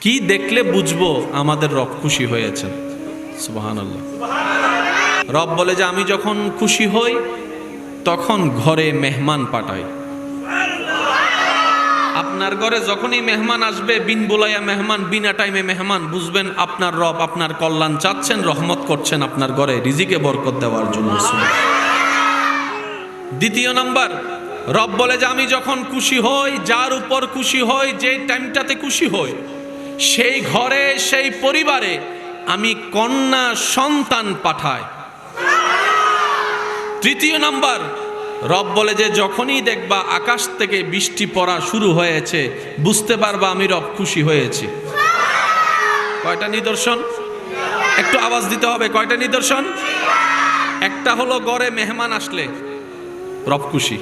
কি দেখলে বুঝবো আমাদের রব খুশি হয়েছেন? সুবহানাল্লাহ। রব বলে যে আমি যখন খুশি হই তখন ঘরে মেহমান পাঠাই। আপনার ঘরে যখনই মেহমান আসবে, বিন বোলাইয়া মেহমান, বিনা টাইমে মেহমান, বুঝবেন আপনার রব আপনার কল্যাণ চাচ্ছেন, রহমত করছেন আপনার ঘরে রিজিকে বরকত দেওয়ার জন্য। দ্বিতীয় নাম্বার, রব বলে যে আমি যখন খুশি হই, যার উপর খুশি হই, যে টাইমটাতে খুশি হই, সেই ঘরে সেই পরিবারে আমি কন্যা সন্তান পাঠাই। তৃতীয় নাম্বার, রব বলে যে যখনই দেখবা আকাশ থেকে বৃষ্টি পড়া শুরু হয়েছে, বুঝতে পারবা আমি রব খুশি হয়েছি। কয়টা নিদর্শন? একটু আওয়াজ দিতে হবে। কয়টা নিদর্শন? একটা হলো ঘরে মেহমান আসলে রব খুশি,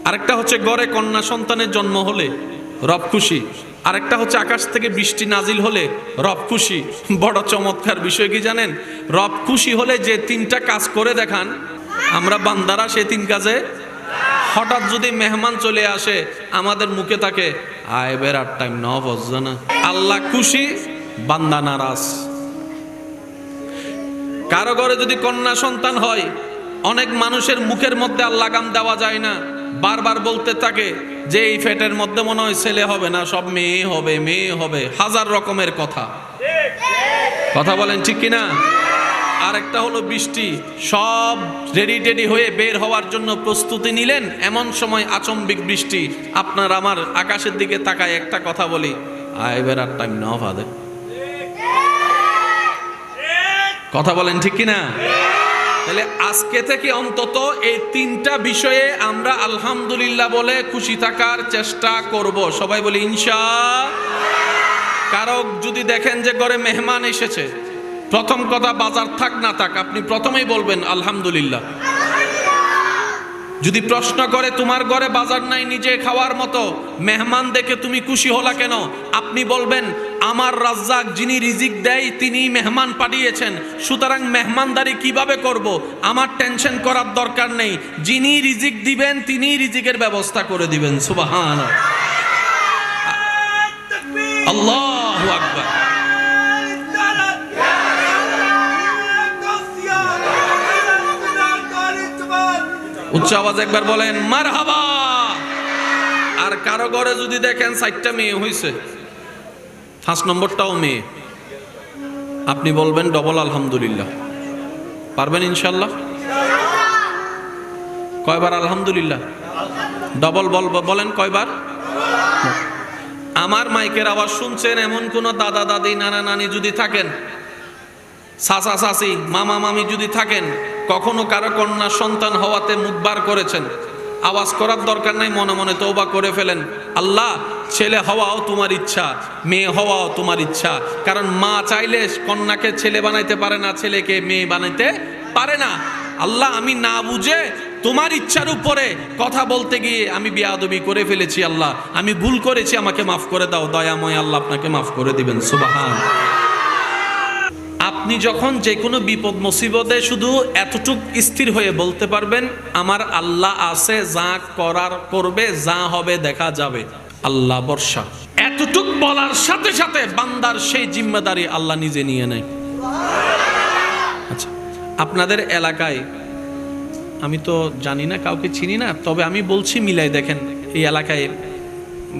আরেকটা হচ্ছে ঘরে কন্যা সন্তানের জন্ম হলে রব খুশি, আরেকটা হচ্ছে আকাশ থেকে বৃষ্টি নাজিল হলে রব খুশি। বড় চমৎকার বিষয় কি জানেন? রব খুশি হলে যে তিনটা কাজ করে দেখান, আমরা বান্দারা সেই তিন কাজে, হঠাৎ যদি মেহমান চলে আসে আমাদের মুখে থাকে আয় বেড়ার টাইম ন বসছে না, আল্লাহ খুশি বান্দা নারাজ। কারো ঘরে যদি কন্যা সন্তান হয়, অনেক মানুষের মুখের মধ্যে আর লাগাম দেওয়া যায় না, বারবার বলতে থাকে যে এই ফেটের মধ্যে মনে হয় ছেলে হবে না, সব মেয়ে হবে, মেয়ে হবে, হাজার রকমের কথা। কথা বলেন ঠিক কিনা? আরেকটা হলো বৃষ্টি, সব রেডি হয়ে বের হওয়ার জন্য প্রস্তুতি নিলেন, এমন সময় আচম্বিক বৃষ্টি। আপনার আমার আকাশের দিকে তাকায় একটা কথা বলি, আয় বেড়ার টাইম না ফাদে। কথা বলেন ঠিক কিনা? তাহলে আজকে থেকে অন্তত এই তিনটা বিষয়ে আমরা আলহামদুলিল্লাহ বলে খুশি থাকার চেষ্টা করব। সবাই বলি ইনশাআল্লাহ। কারো যদি দেখেন যে ঘরে মেহমান এসেছে, প্রথম কথা বাজার থাক না থাক আপনি প্রথমেই বলবেন আলহামদুলিল্লাহ। যদি প্রশ্ন করে তোমার ঘরে বাজার নাই নিজে খাওয়ার মতো, মেহমান দেখে তুমি খুশি হলা কেন, আপনি বলবেন আমার রাজ্জাক যিনি রিজিক দেয় তিনি মেহমান পাঠিয়েছেন, সুতরাং মেহমানদারি কিভাবে করব আমার টেনশন করার দরকার নেই, যিনি রিজিক দিবেন তিনি রিজিকের ব্যবস্থা করে দিবেন। সুবহানাল্লাহ, আল্লাহু আকবার। উচ্চ আওয়াজ একবার বলেন মারহাবা। আর কারো ঘরে যদি দেখেন 4টা মেয়ে হয়েছে, 5 নম্বরটাও মেয়ে, আপনি বলবেন ডবল আলহামদুলিল্লাহ। পারবেন ইনশাল্লাহ? কয়বার আলহামদুলিল্লাহ? ডবল বলেন কয়বার? আমার মাইকের আওয়াজ শুনছেন এমন কোন দাদা দাদি নানা নানি যদি থাকেন, চাচা চাচি মামা মামি যদি থাকেন, কখনো কারো কন্যা সন্তান হওয়াতে মুখ বার করেছেন, আওয়াজ করার দরকার নাই, মনে মনে তওবা করে ফেলেন, আল্লাহ ছেলে হওয়াও তোমার ইচ্ছা, মেয়ে হওয়াও তোমার ইচ্ছা। কারণ মা চাইলে কন্যাকে ছেলে বানাইতে পারে না, ছেলেকে মেয়ে বানাইতে পারে না। আল্লাহ আমি না বুঝে তোমার ইচ্ছার উপরে কথা বলতে গিয়ে আমি বেয়াদবি করে ফেলেছি, আল্লাহ আমি ভুল করেছি, আমাকে মাফ করে দাও। দয়াময় আল্লাহ আপনাকে মাফ করে দিবেন। সুবহান। আপনি যখন যে কোনো বিপদ মুসিবতে শুধু এতটুক স্থির হয়ে বলতে পারবেন আমার আল্লাহ আছে, যা করার করবে, যা হবে দেখা যাবে, আল্লাহ ভরসা। এতটুক বলার সাথে সাথে বান্দার সেই জিম্মেদারি আল্লাহ নিজে নিয়ে নেয়। আচ্ছা, আপনাদের এলাকায় আমি তো জানি না, কাউকে চিনি না, তবে আমি বলছি মিলাই দেখেন, এই এলাকায়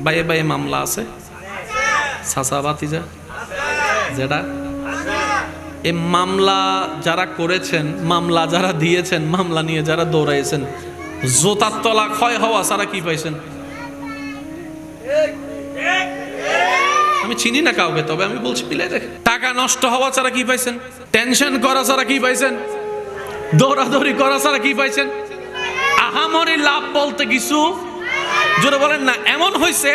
বাইয়ে বাইয়ে মামলা আছে, চাচা ভাতিজা যেটা, এই মামলা যারা করেছেন, মামলা যারা দিয়েছেন, মামলা নিয়ে যারা দৌড়াইছেন, জোতার তলা ক্ষয় হওয়া ছাড়া কি পাইছেন? আমি চিনি না কাউকে, তবে আমি বলছি মিলাই দেখেন, টাকা নষ্ট হওয়া ছাড়া কি পাইছেন? টেনশন করা ছাড়া কি পাইছেন? দৌড়াদৌড়ি করা ছাড়া কি পাইছেন? আহামরি লাভ বলতে কিছু জোরে বলেন না। এমন হয়েছে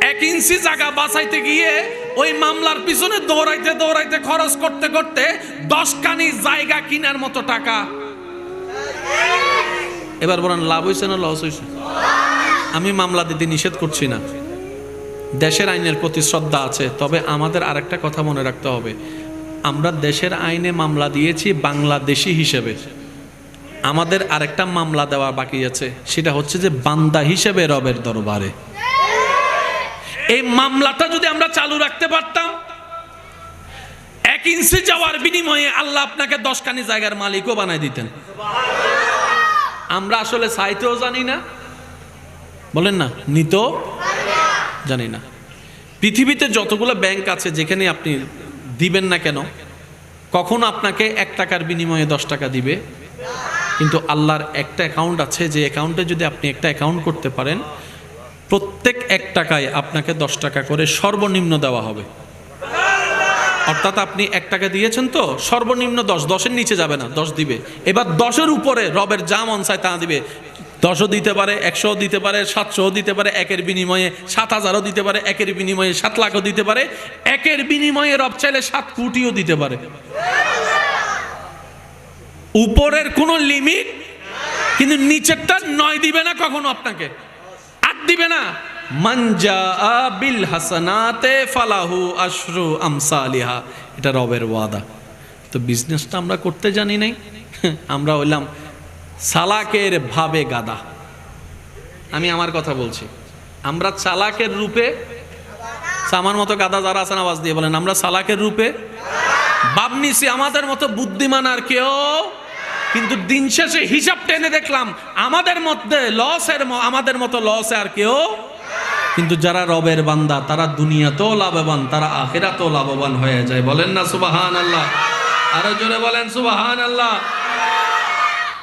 1 ইঞ্চি জায়গা বাঁচাইতে গিয়ে ওই মামলার পিছনে দৌড়াইতে দৌড়াইতে খরচ করতে করতে 10 কানি জায়গা কেনার মতো টাকা। এবার বলেন লাভ হয়েছে না লস হয়েছে? আমি মামলা দিতে নিষেধ করছি না, দেশের আইনের প্রতি শ্রদ্ধা আছে, তবে আমাদের আরেকটা কথা মনে রাখতে হবে, আমরা দেশের আইনে মামলা দিয়েছি বাংলাদেশি হিসেবে, আমাদের আরেকটা মামলা দেওয়া বাকি আছে, সেটা হচ্ছে যে বান্দা হিসেবে রবের দরবারে। এই মামলাটা যদি আমরা চালু রাখতে পারতাম, 1 ইঞ্চি যাওয়ার বিনিময়ে আল্লাহ আপনাকে 10 কানি জায়গার মালিকও বানাই দিতেন। আমরা আসলে চাইতেও জানি না, বলেন না, নিতেও জানি না। পৃথিবীতে যতগুলো ব্যাংক আছে যেখানে আপনি দিবেন না কেন, কখনো আপনাকে 1 টাকার বিনিময়ে 10 টাকা দিবে। কিন্তু আল্লাহর একটা অ্যাকাউন্ট আছে, যে অ্যাকাউন্টে যদি আপনি একটা অ্যাকাউন্ট করতে পারেন, প্রত্যেক 1 টাকায় আপনাকে 10 টাকা করে সর্বনিম্ন দেওয়া হবে। অর্থাৎ আপনি 1 টাকা দিয়েছেন তো, সর্বনিম্ন 10, 10-এর নিচে যাবে না, 10 দিবে। এবার 10-এর উপরে রবের যা মন চায় তা দিবে। 10ও দিতে পারে, 100ও দিতে পারে, 700ও দিতে পারে, 1-এর বিনিময়ে 7,000ও দিতে পারে, 1-এর বিনিময়ে 7 লাখও দিতে পারে, 1-এর বিনিময়ে রব চাইলে 7 কোটিও দিতে পারে। উপরের কোনো লিমিট, কিন্তু নিচেরটা 9 দিবে না কখনো, আপনাকে 8 দিবে না। মানজা বিল হাসানাতে ফালাহু আশরু আমসালিহা, এটা রবের ওয়াদা। তো বিজনেসটা আমরা করতে জানি নাই, আমরা হইলাম চালাকের ভাবে গাদা। আমি আমার কথা বলছি, আমরা চালাকের রূপে, আমার মতো গাদা যারা আছেন আওয়াজ দিয়ে বলেন, আমরা চালাকের রূপে ভাবনিছি আমাদের মতো বুদ্ধিমান আর কেউ। কিন্তু দিন শেষে হিসাব টেনে দেখলাম আমাদের মধ্যে আমাদের মতো লসে আর কেউ। কিন্তু যারা রবের বান্দা তারা দুনিয়াতেও লাভবান, তারা আখিরাতেও লাভবান হয়ে যায়। বলেন না সুবহানাল্লাহ, আরো জোরে বলেন সুবহানাল্লাহ।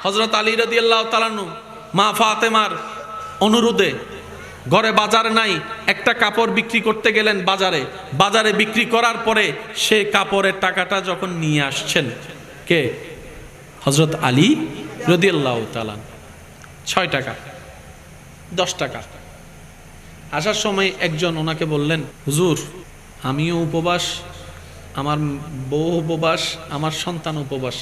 হযরত আলী রাদিয়াল্লাহু তাআলা আনহু মা ফাতেমার অনুরোধে, ঘরে বাজার নাই, একটা কাপড় বিক্রি করতে গেলেন বাজারে বিক্রি করার পরে সে কাপড়ের টাকাটা যখন নিয়ে আসছেন, কে? হযরত আলী রাদিয়াল্লাহু তাআলা। 6 টাকা, 10 টাকা। আসার সময় একজন ওনাকে বললেন, হুজুর আমিও উপবাস, আমার বউ উপবাস, আমার সন্তান উপবাস।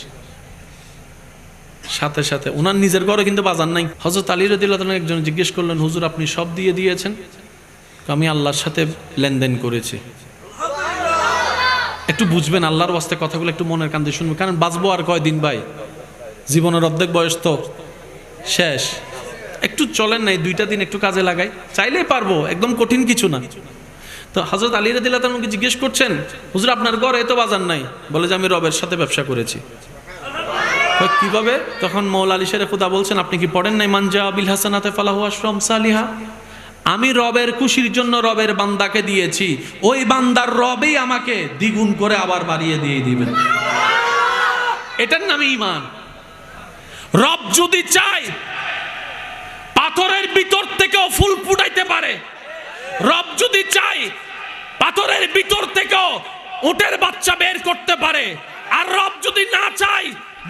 সাথে সাথে ওনার নিজের ঘরে কিন্তু বাজার নাই। হযরত আলী রাদিয়াল্লাহু তাআলা একজন জিজ্ঞেস করলেন, হুজুর আপনি সব দিয়ে দিয়েছেন? আমি আল্লাহর সাথে লেনদেন করেছি। একটু বুঝবেন আল্লাহর ওয়াস্তে কথাগুলো, একটু মনের কান দিয়ে শুনবেন, কারণ বাঁচবো আর কয়দিন ভাই, জীবনের অর্ধেক বয়স তো শেষ। একটু চলেন না, 2টা দিন একটু কাজে লাগাই, চাইলেই পারবো, একদম কঠিন কিছু না। তো হযরত আলী রাদিয়াল্লাহু তাআলা জিজ্ঞেস করছেন, হুজুর আপনার ঘরে তো বাজার নাই? বলে যে আমি রবের সাথে ব্যবসা করেছি। কিভাবে? তখন মৌলা আলী শেরে খুদা বলছেন, আপনি কি পড়েন নাই মানজা বিল হাসানাতে ফালাহু আশরু আমসালিহা? আমি রবের খুশির জন্য রবের বান্দাকে দিয়েছি, ওই বান্দার রবেই আমাকে দ্বিগুণ করে আবার বাড়িয়ে দিয়ে দিবেন। এটার নামে ঈমান। রব যদি চায় পাথরের ভিতর থেকেও ফুল ফুটাইতে পারে, রব যদি চায় পাথরের ভিতর থেকেও উটের বাচ্চা বের করতে পারে, আর রব যদি না চায়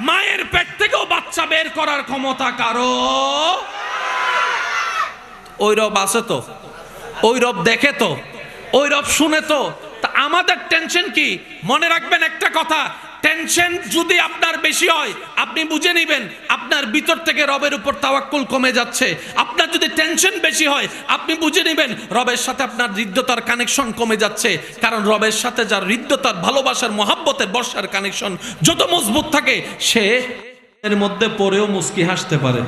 মায়ের পেট থেকেও বাচ্চা বের করার ক্ষমতা কারো। ওই রব আছে তো, ওই রব দেখে তো, ওই রব শুনে তো। তা আমাদের টেনশন কি? মনে রাখবেন একটা কথা, টেনশন যদি আপনার বেশি হয় আপনি বুঝে নেবেন আপনার ভিতর থেকে রবের উপর তাওয়াক্কুল কমে যাচ্ছে। আপনার যদি টেনশন বেশি হয় আপনি বুঝে নেবেন রবের সাথে আপনার হৃদ্যতার কানেকশন কমে যাচ্ছে। কারণ রবের সাথে যার হৃদ্যতার, ভালোবাসার, মহাব্বতের, বর্ষার কানেকশন যত মজবুত থাকে, সে এর মধ্যে পড়েও মুস্কি হাসতে পারে।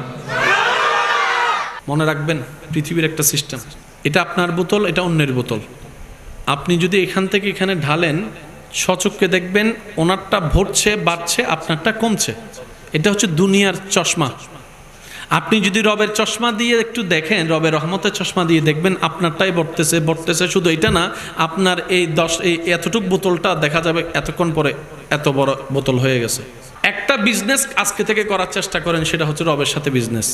মনে রাখবেন পৃথিবীর একটা সিস্টেম, এটা আপনার বোতল, এটা অন্যের বোতল। আপনি যদি এখান থেকে এখানে ঢালেন, সচক্ষে দেখবেন ওনারটা ভরছে, বাড়ছে, আপনারটা কমছে। এটা হচ্ছে দুনিয়ার চশমা। আপনি যদি রবের চশমা দিয়ে একটু দেখেন, রবের রহমতের চশমা দিয়ে দেখবেন আপনারটাই বর্তেছে। শুধু এটা না, আপনার এই এতটুক বোতলটা দেখা যাবে এতক্ষণ পরে এত বড় বোতল হয়ে গেছে। একটা বিজনেস আজকে থেকে করার চেষ্টা করেন, সেটা হচ্ছে রবের সাথে বিজনেস।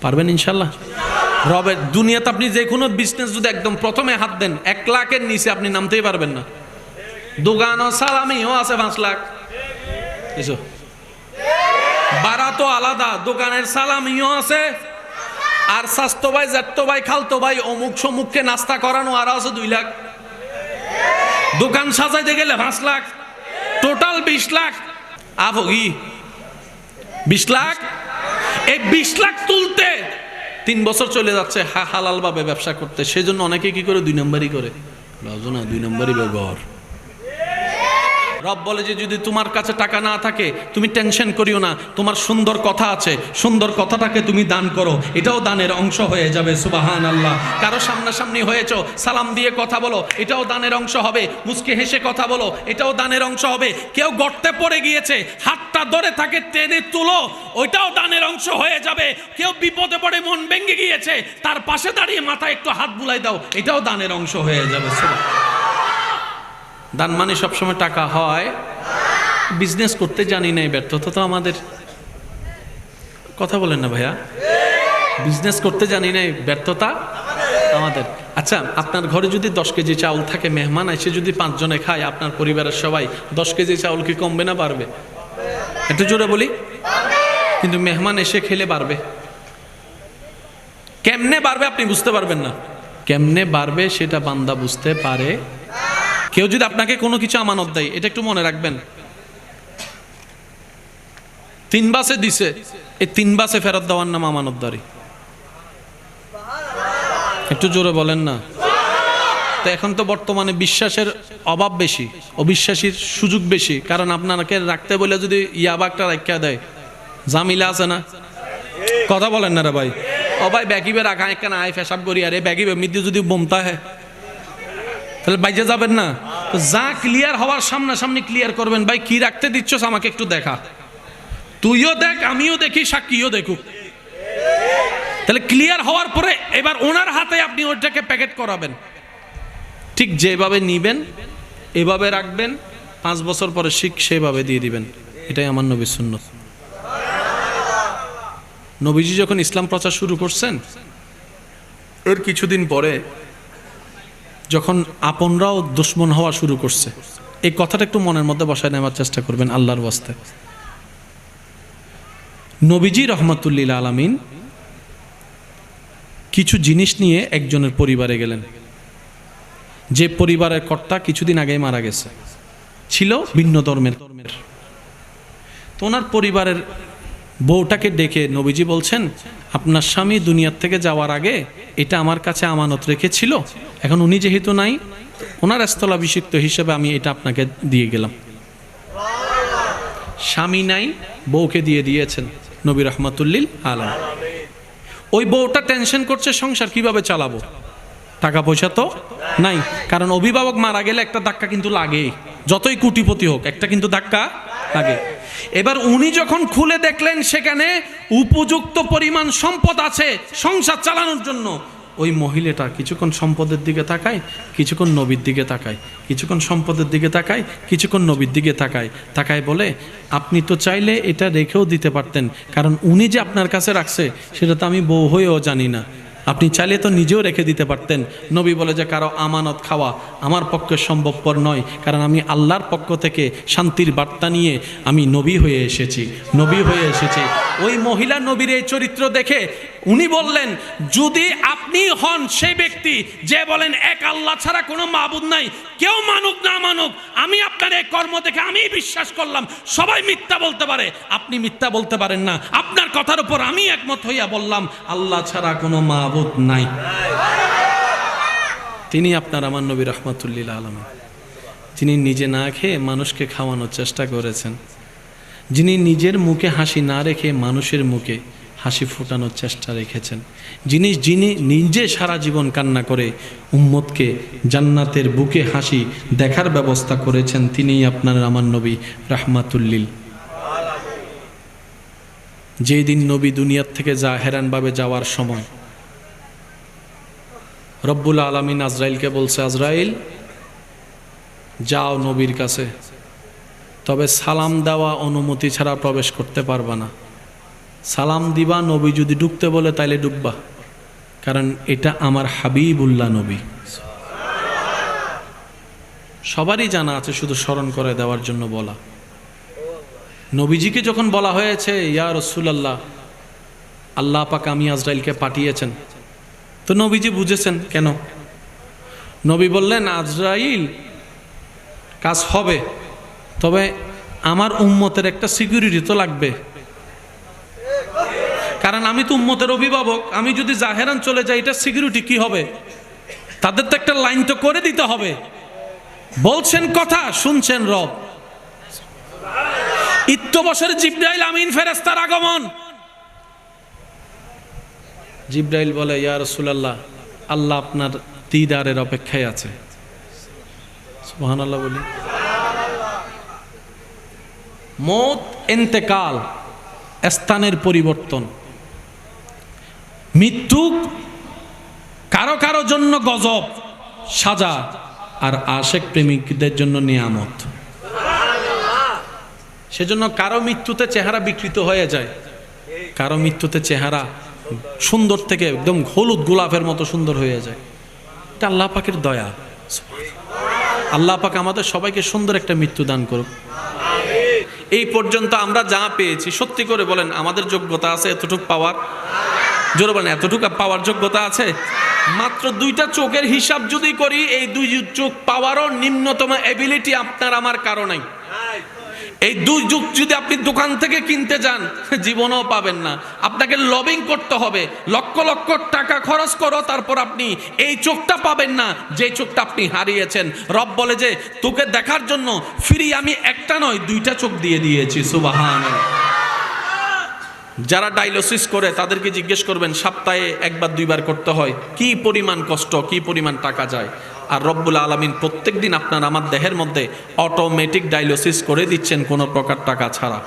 পারবেন ইনশাল্লাহ? রবের দুনিয়াতে আপনি যে কোনো বিজনেস যদি একদম প্রথমে হাত দেন, 1 লাখের নিচে আপনি নামতেই পারবেন না। দোকানও সালামিও আছে 5 লাখ, ভাড়া তো আলাদা, দোকানের সালামিও আছে, আর স্বাস্থ্য ভাই, জ্যাঠতো ভাই, খালতো ভাই, অমুক সমুখকে নাস্তা করানো আরো আছে 2 লাখ। দোকান সাজাইতে গেলে 5 লাখ, টোটাল 20 লাখ। আফগি 20 লাখ, এই 20 লাখ তুলতে 3 বছর চলে যাচ্ছে হালাল ভাবে ব্যবসা করতে। সেজন্য অনেকে কি করে 2 নম্বরই করে, 2 নম্বরই ব্যবহার। রব বলে যে যদি তোমার কাছে টাকা না থাকে তুমি টেনশন করিও না, তোমার সুন্দর কথা আছে, সুন্দর কথাটাকে তুমি দান করো, এটাও দানের অংশ হয়ে যাবে। সুবহানাল্লাহ। কারো সামনাসামনি হয়েছো, সালাম দিয়ে কথা বলো, এটাও দানের অংশ হবে। মুচকে হেসে কথা বলো, এটাও দানের অংশ হবে। কেউ গর্তে পড়ে গিয়েছে, হাতটা ধরে থাকে টেনে তুলো, ওইটাও দানের অংশ হয়ে যাবে। কেউ বিপদে পড়ে মন ভেঙে গিয়েছে, তার পাশে দাঁড়িয়ে মাথায় একটু হাত বুলাই দাও, এটাও দানের অংশ হয়ে যাবে। দান মানে সবসময় টাকা হয়। বিজনেস করতে জানি না, ব্যর্থতা তো আমাদের। কথা বলেন না ভাইয়া, বিজনেস করতে জানি না, ব্যর্থতা আমাদের। আচ্ছা, আপনার ঘরে যদি 10 কেজি চাউল থাকে, মেহমান এসে যদি 5 জনে খায়, আপনার পরিবারের সবাই, 10 কেজি চাউল কি কমবে না বাড়বে? একটু জোরে বলি। কিন্তু মেহমান এসে খেলে বাড়বে। কেমনে বাড়বে আপনি বুঝতে পারবেন না। কেমনে বাড়বে সেটা বান্দা বুঝতে পারে। কেউ যদি আপনাকে কোনো কিছু আমানত দেয়, এটা একটু মনে রাখবেন, 3 বাসে দিছে, এই 3 বাসে ফেরত দেওয়ার নাম আমানতদারি। একটু জোরে বলেন না। তো এখন তো বর্তমানে বিশ্বাসের অভাব বেশি, অবিশ্বাসীর সুযোগ বেশি। কারণ আপনাকে রাখতে বলে যদি ইয়াবাকটা রাখা দেয়, জামিলা আছে না? কথা বলেন না রে ভাই। ও ভাই ব্যাগিবে রাখা একটা আয় ফেসাব করি, আরে ব্যাগিবে মৃত্যু যদি বোমতা হয় তাহলে বাইজে যাবেন না। তো যা ক্লিয়ার হওয়ার সামনাসামনি ক্লিয়ার করবেন। ভাই কি রাখতে দিচ্ছ আমাকে একটু দেখা, তুইও দেখ, আমিও দেখি, সাক্ষীও দেখুক। তাহলে ক্লিয়ার হওয়ার পরে এবার ওনার হাতে আপনি ওইটাকে প্যাকেট করাবেন। ঠিক যেভাবে নিবেন এভাবে রাখবেন, 5 বছর পরে শিখ সেভাবে দিয়ে দিবেন। এটাই আমার নবীর সুন্নত। নবীজি যখন ইসলাম প্রচার শুরু করছেন, এর কিছুদিন পরে যখন আপনরাও দুশ্মন হওয়া শুরু করছে, এই কথাটা একটু মনের মধ্যে বসায় নেওয়ার চেষ্টা করবেন আল্লাহর ওয়াস্তে। নবীজি রহমাতুল্লিল আলামিন কিছু জিনিস নিয়ে একজনের পরিবারে গেলেন, যে পরিবারের কর্তা কিছুদিন আগেই মারা গেছে, ছিল ভিন্ন ধর্মের। তো ওনার পরিবারের বউটাকে ডেকে নবীজি বলছেন, আপনার স্বামী দুনিয়ার থেকে যাওয়ার আগে এটা আমার কাছে আমানত রেখেছিল, এখন উনি যেহেতু নাই, ওনার স্থলাভিষিক্ত হিসেবে আমি এটা আপনাকে দিয়ে গেলাম। স্বামী নাই, বউকে দিয়ে দিয়েছেন নবী রহমাতুল্লিল আলামিন। ওই বউটা টেনশন করছে সংসার কিভাবে চালাবো, টাকা পয়সা তো নাই। কারণ অভিভাবক মারা গেলে একটা ধাক্কা কিন্তু লাগে, যতই কোটিপতি হোক একটা কিন্তু ধাক্কা লাগে। এবার উনি যখন খুলে দেখলেন সেখানে উপযুক্ত পরিমাণ সম্পদ আছে সংসার চালানোর জন্য, ওই মহিলাটা কিছুক্ষণ সম্পদের দিকে তাকায়, কিছুক্ষণ নবীর দিকে তাকায়, কিছুক্ষণ সম্পদের দিকে তাকায়, কিছুক্ষণ নবীর দিকে তাকায়। তাকায় বলে, আপনি তো চাইলে এটা রেখেও দিতে পারতেন, কারণ উনি যে আপনার কাছে রাখছে সেটা তো আমি বউ হয়েও জানি না, আপনি চাইলে তো নিজেও রেখে দিতে পারতেন। নবী বলে যে কারো আমানত খাওয়া আমার পক্ষে সম্ভবপর নয়, কারণ আমি আল্লাহর পক্ষ থেকে শান্তির বার্তা নিয়ে আমি নবী হয়ে এসেছি, নবী হয়ে এসেছি। ওই মহিলা নবীর এই চরিত্র দেখে উনি বললেন, যদি আপনি হন সেই ব্যক্তি যে বলেন এক আল্লাহ ছাড়া কোনো মাবুদ নাই, কেউ মানুক না মানুক, আমি আপনার এই কর্ম দেখে আমি বিশ্বাস করলাম, সবাই মিথ্যা বলতে পারে, আপনি মিথ্যা বলতে পারেন না, আপনার কথার উপর আমি একমত হইয়া বললাম আল্লাহ ছাড়া কোনো মাবুদ নাই। তিনি আপনার আমার নবী রহমাতুল্লিল আলামিন, যিনি নিজে না খেয়ে মানুষকে খাওয়ানোর চেষ্টা করেছেন, যিনি নিজের মুখে হাসি না রেখে মানুষের মুখে হাসি ফোটানোর চেষ্টা রেখেছেন, যিনি নিজে সারা জীবন কান্না করে উম্মতকে জান্নাতের বুকে হাসি দেখার ব্যবস্থা করেছেন, তিনিই আপনার আমার নবী রাহমাতুল্লিল। যেই দিন নবী দুনিয়ার থেকে হেরানভাবে যাওয়ার সময় রব্বুল আলামিন আজরাইলকে বলছে, আজরাইল যাও নবীর কাছে, তবে সালাম দেওয়া অনুমতি ছাড়া প্রবেশ করতে পারবা না, সালাম দিবা, নবী যদি ঢুকতে বলে তাইলে ঢুকবা, কারণ এটা আমার হাবিবুল্লাহ নবী। সবারই জানা আছে, শুধু স্মরণ করে দেওয়ার জন্য বলা। নবীজিকে যখন বলা হয়েছে ইয়া রাসূলুল্লাহ, আল্লাহ পাক আমি আজরাইলকে পাঠিয়েছেন, তো নবীজি বুঝেছেন কেন। নবী বললেন, আজরাইল কাজ হবে, তবে আমার উম্মতের একটা সিকিউরিটি তো লাগবে, কারণ আমি তো উম্মতের অভিভাবক, আমি যদি জাহেরান চলে যাই এটা সিকিউরিটি কি হবে, তাদের তো একটা লাইন তো করে দিতে হবে। বলছেন কথা, শুনছেন রব, ইত্যবসরে জিবরাইল আমিন ফেরেশতার আগমন। জিবরাইল বলে, ইয়া রাসূলুল্লাহ, আল্লাহ আপনার দিদারের অপেক্ষায় আছে। সুবহানাল্লাহ বলি। মৌত, ইন্তেকাল, স্থানের পরিবর্তন, মৃত্যু কারো কারো জন্য গজব, সাজা, আর আশেক প্রেমিকদের জন্য নিয়ামত। সেজন্য কারো মৃত্যুতে চেহারা বিকৃত হয়ে যায়, কারো মৃত্যুতে চেহারা সুন্দর থেকে একদম হলুদ গোলাপের মতো সুন্দর হয়ে যায়। এটা আল্লাহ পাকের দয়া। আল্লাহ পাক আমাদের সবাইকে সুন্দর একটা মৃত্যু দান করুক। এই পর্যন্ত আমরা যা পেয়েছি, সত্যি করে বলেন আমাদের যোগ্যতা আছে এতটুকু পাওয়ার? জোরে বলেন, এতটুকু পাওয়ার যোগ্যতা আছে? মাত্র দুইটা চোখের হিসাব যদি করি, এই দুই চোখ পাওয়ারও নিম্নতম এবিলিটি আপনার আমার কারো নাই। এই দুই চোখ যদি আপনি দোকান থেকে কিনতে যান, জীবনেও পাবেন না। আপনাকে লবিং করতে হবে, লক্ষ লক্ষ টাকা খরচ করো, তারপর আপনি এই চোখটা পাবেন না যে চোখটা আপনি হারিয়েছেন। রব বলে যে তোকে দেখার জন্য ফ্রি আমি একটা নয় দুইটা চোখ দিয়ে দিয়েছি। সুবহানাল্লাহ। যারা ডায়ালিসিস করে তাদেরকে জিজ্ঞেস করবেন সপ্তাহে একবার দুইবার করতে হয়, কি পরিমাণ কষ্ট, কি পরিমাণ টাকা যায়। আর রব্বুল আলামিন প্রত্যেক দিন আপনার আমার দেহের মধ্যে অটোমেটিক ডায়ালিসিস করে দিচ্ছেন কোনো প্রকার টাকা ছাড়া।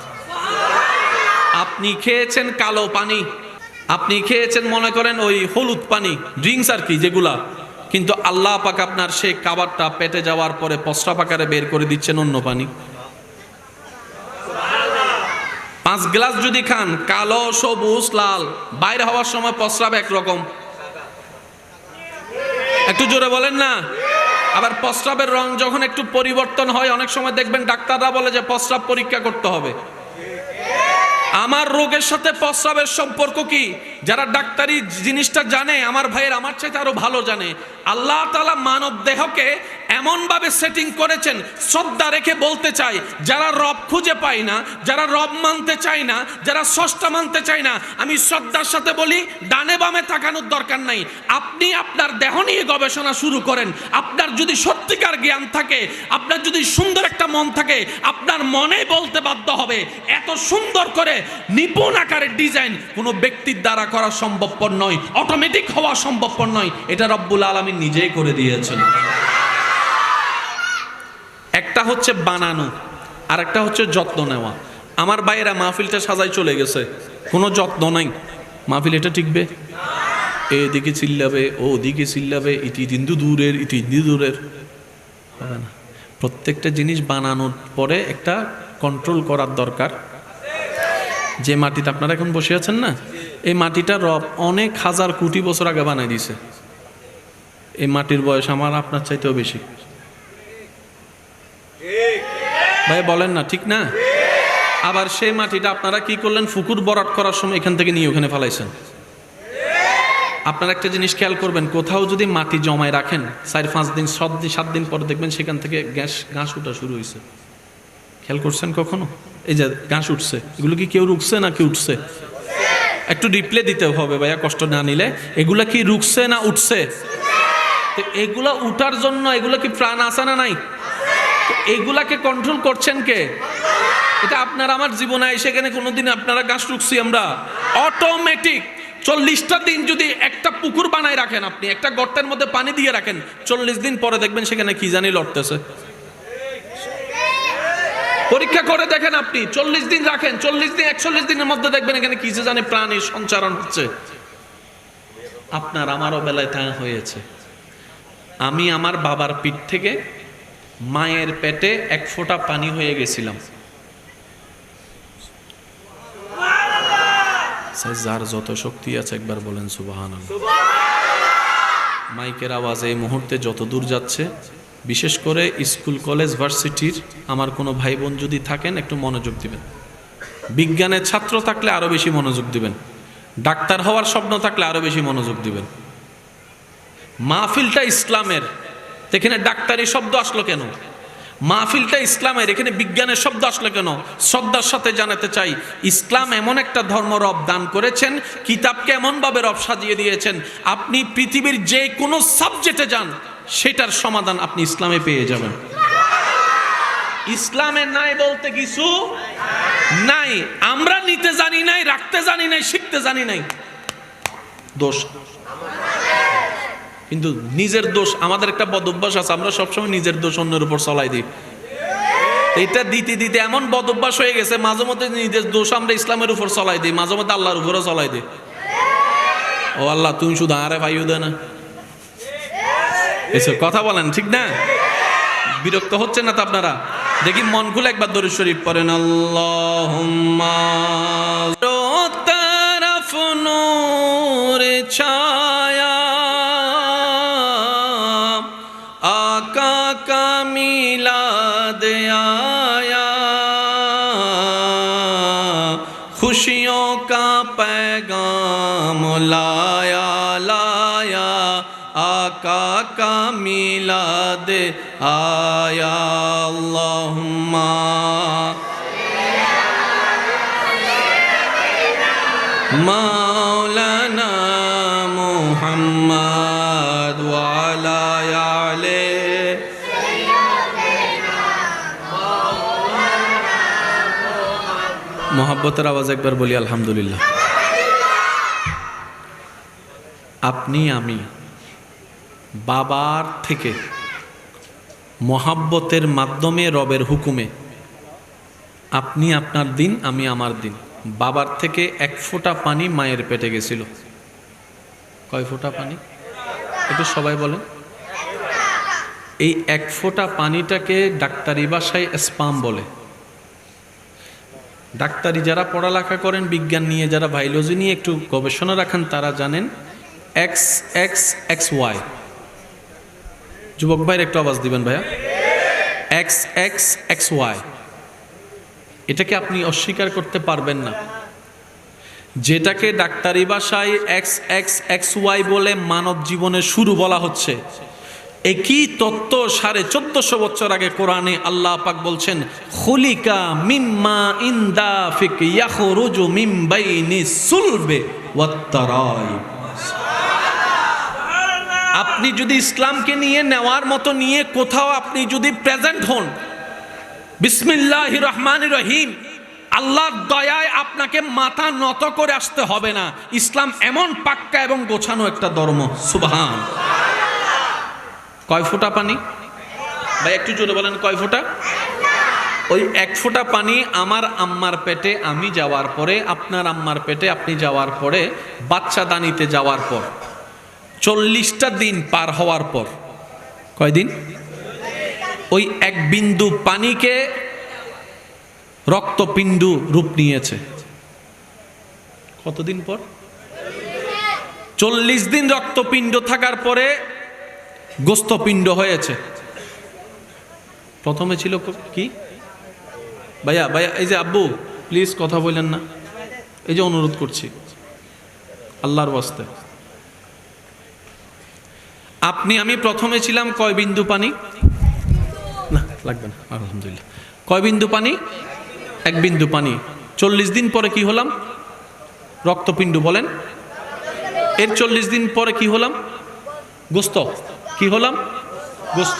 আপনি খেয়েছেন কালো পানি, আপনি খেয়েছেন মনে করেন ওই হলুদ পানি, ড্রিঙ্কস আর কি যেগুলা, কিন্তু আল্লাহ পাক আপনার সেই খাবারটা পেটে যাওয়ার পরে প্রস্রাব আকারে বের করে দিচ্ছেন অন্য পানি। 5 গ্লাস যদি খান, কালো, সবুজ, লাল, বাইরে হওয়ার সময় প্রস্রাব একরকম। একটু জোরে বলেন না। আবার প্রস্রাবের রং যখন একটু পরিবর্তন হয়, অনেক সময় দেখবেন ডাক্তাররা বলে যে প্রস্রাব পরীক্ষা করতে হবে। আমার রোগের সাথে প্রস্রাবের সম্পর্ক কি? যারা ডাক্তারি জিনিসটা জানে, আমার ভাইয়ের আমার চাইতে আরো ভালো জানে। আল্লাহ তাআলা মানব দেহকে এমন ভাবে সেটিং করেছেন, শ্রদ্ধা রেখে বলতে চাই, যারা রব খুঁজে পায় না, যারা রব মানতে চায় না, যারা স্রষ্টা মানতে চায় না, আমি শ্রদ্ধার সাথে বলি ডানে বামে তাকানোর দরকার নাই। আপনি আপনার দেহ নিয়ে গবেষণা শুরু করেন। আপনার যদি সত্যিকার জ্ঞান থাকে, আপনার যদি সুন্দর একটা মন থাকে, আপনার মনে বলতে বাধ্য হবে এত সুন্দর করে নিপুণ আকারে ডিজাইন কোনো ব্যক্তির দ্বারা করা সম্ভবপর নয়, অটোমেটিক হওয়া সম্ভবপর নয়। এটা রব্বুল আলামিন নিজেই করে দিয়েছেন। একটা হচ্ছে বানানো, আর একটা হচ্ছে যত্ন নেওয়া। আমার ভাইয়েরা মাহফিলটা সাজাই চলে গেছে, কোনো যত্ন নাই। মাহফিল এটা টিকবে? এদিকে চিল্লাবে, ও ওদিকে চিল্লাবে, ইতি হিন্দু দূরের, ইতি হিন্দু দূরের, হবে না। প্রত্যেকটা জিনিস বানানোর পরে একটা কন্ট্রোল করার দরকার। যে মাটিতে আপনারা এখন বসে আছেন না, এই মাটিটা রব অনেক হাজার কোটি বছর আগে বানাই দিয়েছে। এই মাটির বয়স আমার আপনার চাইতেও বেশি। ভাই বলেন না, ঠিক না? আবার সেই মাটিটা আপনারা কি করলেন, পুকুর ভরাট করার সময় এখান থেকে নিয়ে ওখানে ফেলাইছেন। আপনারা একটা জিনিস খেয়াল করবেন, কোথাও যদি মাটি জমায় রাখেন 4-5 দিন 7 দিন পর দেখবেন সেখান থেকে ঘাস ওঠা শুরু হয়েছে। খেয়াল করছেন কখনো? এই যে ঘাস উঠছে, এগুলো কি কেউ রুখছে না কি উঠছে? একটু রিপ্লে দিতে হবে ভাইয়া, কষ্ট না নিলে। এগুলা কি রুখছে না উঠছে? তো এগুলা উঠার জন্য এগুলা কি প্রাণ আছে না নাই? এগুলাকে কন্ট্রোল করছেন কে? এটা আপনার আমার জীবনে সেখানে কোনোদিন আপনারা ঘাস রুখছি আমরা? অটোমেটিক 40টা দিন যদি একটা পুকুর বানায় রাখেন, আপনি একটা গর্তের মধ্যে পানি দিয়ে রাখেন, 40 দিন পরে দেখবেন সেখানে কি জানি লড়তেছে। পরীক্ষা করে দেখেন, আপনি 40 দিন রাখেন, 40 দিন 41 দিনের মধ্যে দেখবেন এখানে কি জানি প্রাণীর সঞ্চারণ হচ্ছে। আপনার আমারও বেলায় তা হয়েছে। আমি আমার বাবার পিঠ থেকে মায়ের পেটে 1 ফোঁটা পানি হয়ে গেছিলাম। যার যত শক্তি আছে একবার বলেন সুবহানাল্লাহ। মাইকের আওয়াজ এই মুহূর্তে যত দূর যাচ্ছে, বিশেষ করে স্কুল কলেজ ভার্সিটির আমার কোনো ভাই বোন যদি থাকেন একটু মনোযোগ দিবেন। বিজ্ঞানের ছাত্র থাকলে আরো বেশি মনোযোগ দিবেন। ডাক্তার হওয়ার স্বপ্ন থাকলে আরো বেশি মনোযোগ দিবেন। মাহফিলটা ইসলামের, এখানে ডাক্তারি শব্দ আসলো কেন? মাহফিলটা ইসলামের, এখানে বিজ্ঞানের শব্দ আসলো কেন? শ্রদ্ধার সাথে জানাতে চাই, ইসলাম এমন একটা ধর্ম রব দান করেছেন, কিতাবকে এমনভাবে রব সাজিয়ে দিয়েছেন, আপনি পৃথিবীর যে কোনো সাবজেক্টে যান সেটার সমাধান আপনি ইসলামে পেয়ে যাবেন। ইসলামের নাই বলতে কিছু নাই, আমরা নিতে জানি নাই, রাখতে জানি নাই, শিখতে জানি নাই, দোষ। কিন্তু নিজের দোষ, আমাদের একটা বদ অভ্যাস আছে, আমরা সবসময় নিজের দোষ অন্যের উপর চলাই দিই। এটা দিতে দিতে এমন বদ অভ্যাস হয়ে গেছে, মাঝে মধ্যে নিজের দোষ আমরা ইসলামের উপর চলাই দিই, মাঝে মধ্যে আল্লাহর উপরও চলাই দিই। ও আল্লাহ, তুমি শুধু আরে ভাইও দে না, এসব কথা বলেন, ঠিক না? বিরক্ত হচ্ছেন না তো আপনারা? দেখি মন খুলে একবার দরুদ শরীফ পড়েন। আল্লাহুম্মা তরফ নূর ছায়া आका का मिलाद आया, खुशियों का पैगाम लाया लाया, आका का मिलाद आया। अल्लाहुम्मा मौलाना मुहम्मद व अला आले मोहब्बतेर आवाज एकबार बोली আলহামদুলিল্লাহ। আপনি আমি বাবার থেকে মোহাব্বতের মাধ্যমে রবের হুকুমে, আপনি আপনার দিন, আমি আমার দিন। বাবার থেকে এক ফোঁটা পানি মায়ের পেটে গেছিল। কয় ফোঁটা পানি? একটু সবাই বলেন। এই এক ফোঁটা পানিটাকে ডাক্তারি ভাষায় স্পাম বলে। ডাক্তারি যারা পড়ালেখা করেন, বিজ্ঞান নিয়ে যারা, বায়োলজি নিয়ে একটু গবেষণা রাখেন, তারা জানেন এক্স এক্স এক্স ওয়াই। যুবক ভাইয়ের একটু আওয়াজ দিবেন ভাইয়া। এক্স এক্স এক্স ওয়াই, এটাকে আপনি অস্বীকার করতে পারবেন না। যেটাকে ডাক্তারি ভাষায় এক্স এক্স এক্স ওয়াই বলে মানব জীবনের শুরু বলা হচ্ছে, একই তত্ত্ব 1450 বছর আগে কোরআনে আল্লাহ পাক বলছেন, খুলিকা মিম্মা ইনদাফিক ইয়াখরুজু মিন বাইনিস সুলবে ওয়াত তারাইব। আপনি যদি ইসলামকে নিয়ে নেওয়ার মতো নিয়ে কোথাও আপনি যদি প্রেজেন্ট হন, বিসমিল্লাহির রহমানির রহিম, আল্লাহর দয়ায় আপনাকে মাথা নত করে আসতে হবে না। ইসলাম এমন পাক্কা এবং গোছানো একটা ধর্ম। সুবহান। কয় ফোঁটা পানি ভাই? একটু জোরে বলেন, কয় ফোঁটা? ওই এক ফোঁটা পানি আমার আম্মার পেটে আমি যাওয়ার পরে, আপনার আম্মার পেটে আপনি যাওয়ার পরে, বাচ্চা দানিতে যাওয়ার পর, 40টা দিন পার হওয়ার পর, কয়দিন? ওই এক বিন্দু পানিকে রক্তপিণ্ড রূপ নিয়েছে। কতদিন পর? 40 দিন রক্তপিণ্ড থাকার পরে গোস্তপিণ্ড হয়েছে। প্রথমে ছিল কি ভাইয়া? ভাইয়া এই যে আব্বু, প্লিজ কথা বললেন না, এই যে অনুরোধ করছি আল্লাহর ওয়াস্তে। আপনি আমি প্রথমে ছিলাম কয় বিন্দু পানি? না লাগবে না, আলহামদুলিল্লাহ। কয় বিন্দু পানি? এক বিন্দু পানি। 40 দিন পরে কি হলাম? রক্তপিণ্ড। বলেন, এর 40 দিন পরে কি হলাম? গোস্ত। কি হলাম? গোস্ত।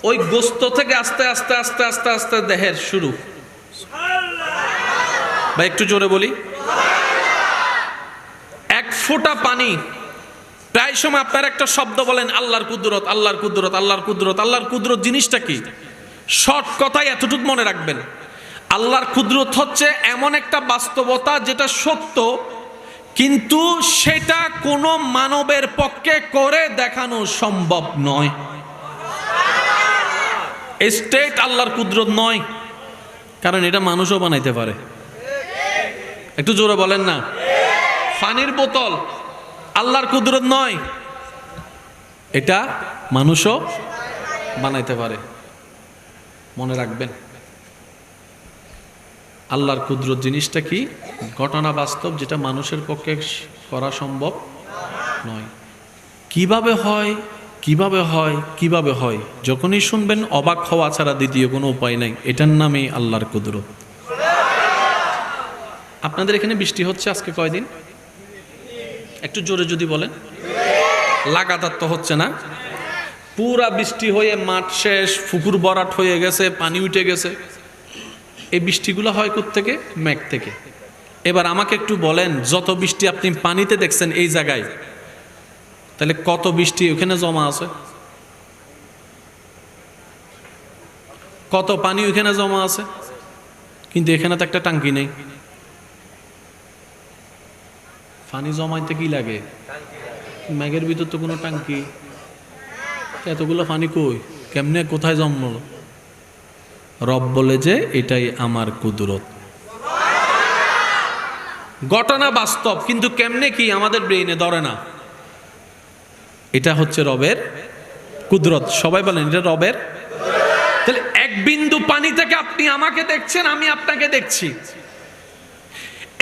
ওই গোস্ত থেকে আস্তে আস্তে আস্তে আস্তে আস্তে দেহের শুরু। ভাই একটু জোরে বলি। এক ফোঁটা পানি, প্রায় সময় আপনার একটা শব্দ বলেন, আল্লাহর কুদরত, আল্লাহর কুদরত, আল্লাহর কুদরত। আল্লাহর কুদরত জিনিসটা কি? শর্ট কথায় এতটুকু মনে রাখবেন, আল্লাহর কুদরত হচ্ছে এমন একটা বাস্তবতা যেটা সত্য, কিন্তু সেটা কোনো মানবের পক্ষে করে দেখানো সম্ভব নয়। স্টেট আল্লাহর কুদরত নয়, কারণ এটা মানুষও বানাইতে পারে। একটু জোরে বলেন না। পানির বোতল আল্লাহর কুদরত নয়, এটা মানুষও বানাইতে পারে। মনে রাখবেন, আল্লাহর কুদরত জিনিসটা কি? ঘটনা বাস্তব, যেটা মানুষের পক্ষে করা সম্ভব নয়। কিভাবে হয়, কিভাবে হয়, কিভাবে হয়, যখনই শুনবেন অবাক হওয়া ছাড়া দ্বিতীয় কোনো উপায় নাই। এটার নামই আল্লাহর কুদরত। আপনাদের এখানে বৃষ্টি হচ্ছে আজকে কয়দিন? একটু জোরে যদি বলেন। লাগাতার তো হচ্ছে না, পুরা বৃষ্টি হয়ে মাঠ শেষ, পুকুর ভরাট হয়ে গেছে, পানি উঠে গেছে। এই বৃষ্টিগুলো হয় কোত্থেকে? মেঘ থেকে। এবার আমাকে একটু বলেন, যত বৃষ্টি আপনি পানিতে দেখছেন এই জায়গায়, তাহলে কত বৃষ্টি ওখানে জমা আছে? কত পানি ওখানে জমা আছে? কিন্তু এখানে তো একটা টাঙ্কি নেই। পানি জমাইতে কি লাগে? মেঘের ভিতর তো কোনো টাঙ্কি, এতগুলো পানি কই, কেমনে, কোথায় জন্মল? রব বলে যে এটাই আমার কুদরত। ঘটনা বাস্তব, কিন্তু কেমনে কি আমাদের ব্রেইনে ধরে না। এটা হচ্ছে রবের কুদরত। সবাই বলেন এটা রবের। তাহলে এক বিন্দু পানি থেকে আপনি আমাকে দেখছেন, আমি আপনাকে দেখছি।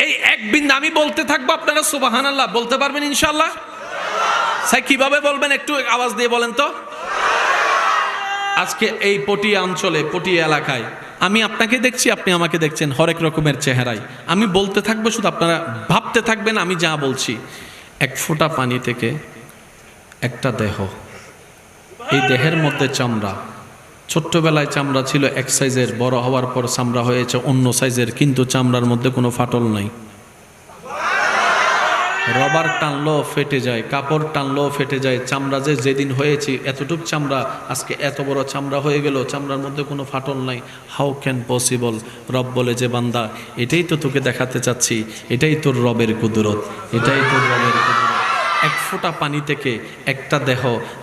এই এক বিন্দু আমি বলতে থাকবো, আপনারা সুবহানাল্লাহ বলতে পারবেন ইনশাআল্লাহ? স্যার কিভাবে বলবেন একটু আওয়াজ দিয়ে বলেন তো। আজকে এই পটিয়া অঞ্চলে, পটিয়া এলাকায় আমি আপনাকে দেখছি, আপনি আমাকে দেখছেন হরেক রকমের চেহারায়। আমি বলতে থাকবো, শুধু আপনারা ভাবতে থাকবেন আমি যা বলছি। এক ফোঁটা পানি থেকে একটা দেহ, এই দেহের মধ্যে চামড়া। ছোট্টবেলায় চামড়া ছিল এক সাইজের, বড় হওয়ার পর চামড়া হয়েছে অন্য সাইজের, কিন্তু চামড়ার মধ্যে কোনো ফাটল নাই। রবার টানলেও ফেটে যায়, কাপড় টানলেও ফেটে যায়। চামড়া যে যেদিন হয়েছে এতটুক চামড়া, আজকে এত বড় চামড়া হয়ে গেল, চামড়ার মধ্যে কোনো ফাটল নাই। How can possible? রব বলে যে বান্দা, এটাই তো তোকে দেখাতে চাচ্ছি, এটাই তোর রবের কুদরত, এটাই তোর রবের কুদরত। এক ফোঁটা পানি থেকে একটা দেহ,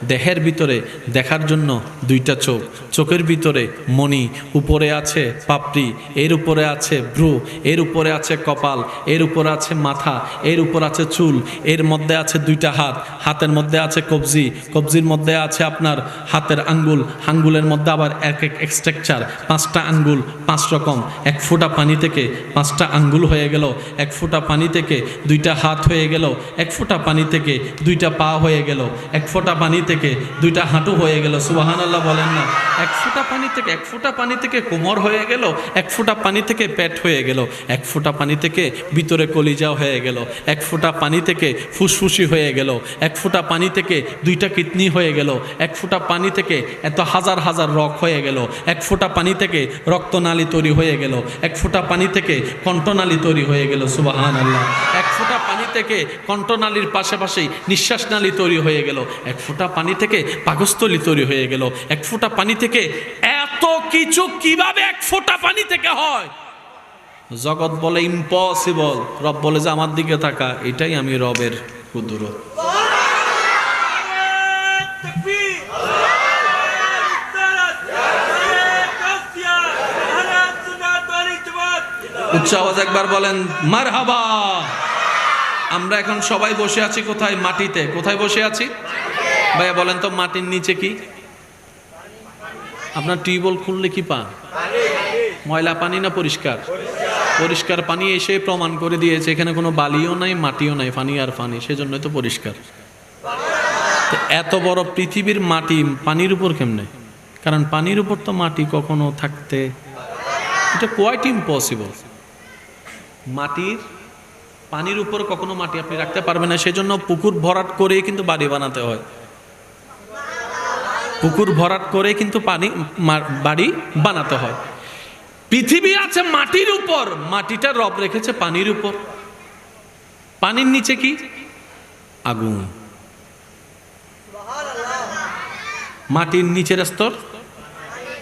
দেহের ভিতরে দেখার জন্য দুইটা চোখ, চোখের ভিতরে মণি, উপরে আছে পাপড়ি, এর উপরে আছে ভ্রু, এর উপরে আছে কপাল, এর উপরে আছে মাথা, এর উপর আছে চুল, এর মধ্যে আছে দুইটা হাত, হাতের মধ্যে আছে কবজি, কবজির মধ্যে আছে আপনার হাতের আঙ্গুল, আঙ্গুলের মধ্যে আবার এক এক স্ট্রাকচার, পাঁচটা আঙ্গুল, পাঁচ রকম। এক ফোঁটা পানি থেকে পাঁচটা আঙ্গুল হয়ে গেল, এক ফোঁটা পানি থেকে দুইটা হাত হয়ে গেল, এক ফোঁটা পানি থেকে দুইটা পা হয়ে গেল, এক ফোঁটা পানি থেকে দুইটা হাঁটু হয়ে গেল। সুবহানাল্লাহ বলেন না। এক ফোঁটা পানি থেকে, এক ফোঁটা পানি থেকে কোমর হয়ে গেল, এক ফোঁটা পানি থেকে পেট হয়ে গেল, এক ফোঁটা পানি থেকে ভিতরে কলিজা হয়ে গেল, এক ফোঁটা পানি থেকে ফুসফুসি হয়ে গেল, এক ফোঁটা পানি থেকে দুইটা কিডনি হয়ে গেল, এক ফোঁটা পানি থেকে এত হাজার হাজার রক হয়ে গেল, এক ফোঁটা পানি থেকে রক্তনালী তৈরি হয়ে গেল, এক ফোঁটা পানি থেকে কণ্ঠনালী তৈরি হয়ে গেল। সুবহানাল্লাহ। এক ফোঁটা পানি থেকে কণ্ঠনালীর পাশাপাশি নিঃশ্বাস নালী তৈরি হয়ে গেল, এক ফোঁটা পানি থেকে পাকস্থলী তৈরি হয়ে গেল, এক ফোঁটা পানি থেকে এত কিছু কিভাবে এক ফোঁটা পানি থেকে হয়? জগৎ বলে ইম্পসিবল, রব বলে যে আমার দিকে তাকা, এটাই আমি রবের কুদরত। উচ্চ আওয়াজ একবার বলেন মারহাবা। আমরা এখন সবাই বসে আছি কোথায়? মাটিতে। কোথায় বসে আছি ভাইয়া বলেন তো? মাটির নিচে কি আপনার টিউবওয়েল খুললে কি পান? ময়লা পানি না পরিষ্কার? পরিষ্কার পানি এসে প্রমাণ করে দিয়েছে এখানে কোনো বালিও নাই, মাটিও নাই, পানি আর পানি, সেজন্যই তো পরিষ্কার। এত বড় পৃথিবীর মাটি পানির উপর কেমনে? কারণ পানির উপর তো মাটি কখনো থাকতে, এটা কোয়াইট ইম্পসিবল। মাটির পানির উপর কখনো মাটি আপনি রাখতে পারবেন না, সেজন্য পুকুর ভরাট করে কিন্তু বাড়ি বানাতে হয়। পুকুর ভরাট করে কিন্তু বাড়ি বানাতে হয়। পৃথিবী আছে মাটির উপর, মাটিটা রব রেখেছে পানির উপর। পানির নিচে কি? আগুন। মাটির নিচের স্তর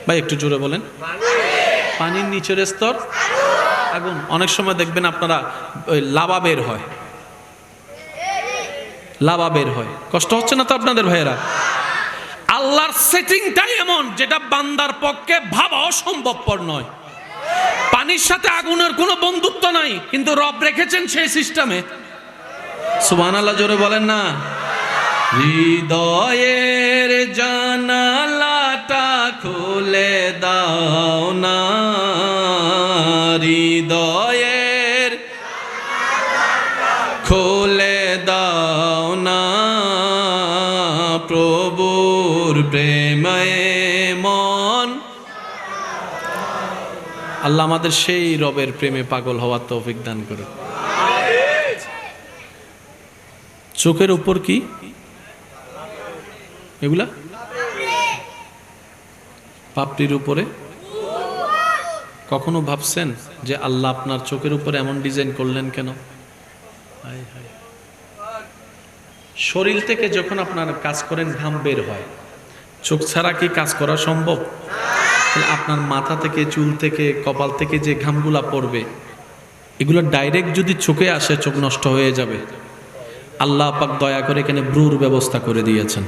ভাই একটু জোরে বলেন। পানির নিচের স্তর আগুন। অনেক সময় দেখবেন আপনারা ওই লাভা বের হয়, লাভা বের হয়। কষ্ট হচ্ছে না তো আপনাদের ভাইয়েরা? আল্লাহর সেটিংটাই এমন যেটা বান্দার পক্ষে ভাবা অসম্ভবপর নয়। পানির সাথে আগুনের কোনো বন্ধুত্ব নাই, কিন্তু রব রেখেছেন সেই সিস্টেমে। সুবহানাল্লাহ জোরে বলেন না। হৃদয়ের জানালাটা খুলে দাও না, হৃদয়ের খুলে দাও না, প্রভুর প্রেমে মন। আল্লাহ আমাদের সেই রবের প্রেমে পাগল হওয়ার তৌফিক দান করুন। চোখের উপর কি এগুলা? পাপড়ির উপরে কখনো ভাবছেন যে আল্লাহ আপনার চোখের উপর এমন ডিজাইন করলেন কেন? হায় হায়। শরীর থেকে যখন আপনার কাজ করেন ঘাম বের হয়, চোখ ছাড়া কি কাজ করা সম্ভব? তাহলে আপনার মাথা থেকে, চুল থেকে, কপাল থেকে যে ঘামগুলা পড়বে, এগুলো ডাইরেক্ট যদি চোখে আসে চোখ নষ্ট হয়ে যাবে। আল্লাহ পাক দয়া করে এখানে ভ্রুর ব্যবস্থা করে দিয়েছেন।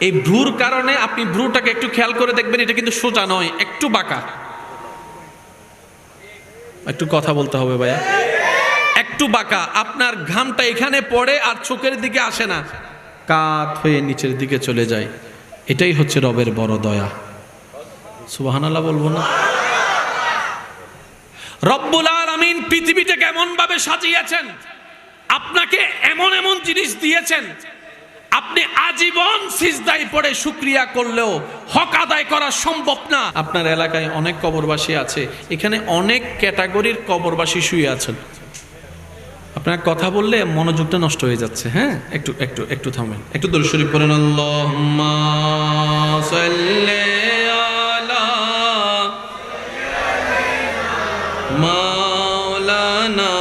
এই ভ্রুর কারণে আপনি ভ্রুটাকে একটু খেয়াল করে দেখবেন, এটা কিন্তু সোজা নয়, একটু বাঁকা। একটু কথা বলতে হবে ভাইয়া, একটু বাঁকা। আপনার ঘামটা এখানে পড়ে আর চোখের দিকে আসে না, কাত হয়ে নিচের দিকে চলে যায়। এটাই হচ্ছে রবের বড় দয়া। সুবহানাল্লাহ বলবো না? রব্বুল আলামিন পৃথিবীটাকে এমন ভাবে সাজিয়েছেন, আপনাকে এমন এমন জিনিস দিয়েছেন, আপনি আজীবন সিজদায় পড়ে শুকরিয়া করলেও হক আদায় করা সম্ভব না। আপনার এলাকায় অনেক কবরবাসী আছে, এখানে অনেক ক্যাটাগরির কবরবাসী শুয়ে আছেন। আপনার কথা বললে মনোযোগটা নষ্ট হয়ে যাচ্ছে। হ্যাঁ, একটু একটু একটু থামেন, একটু দরুদ শরীফ পড়েন। আল্লাহুম্মা সাল্লি আলা মাওলানা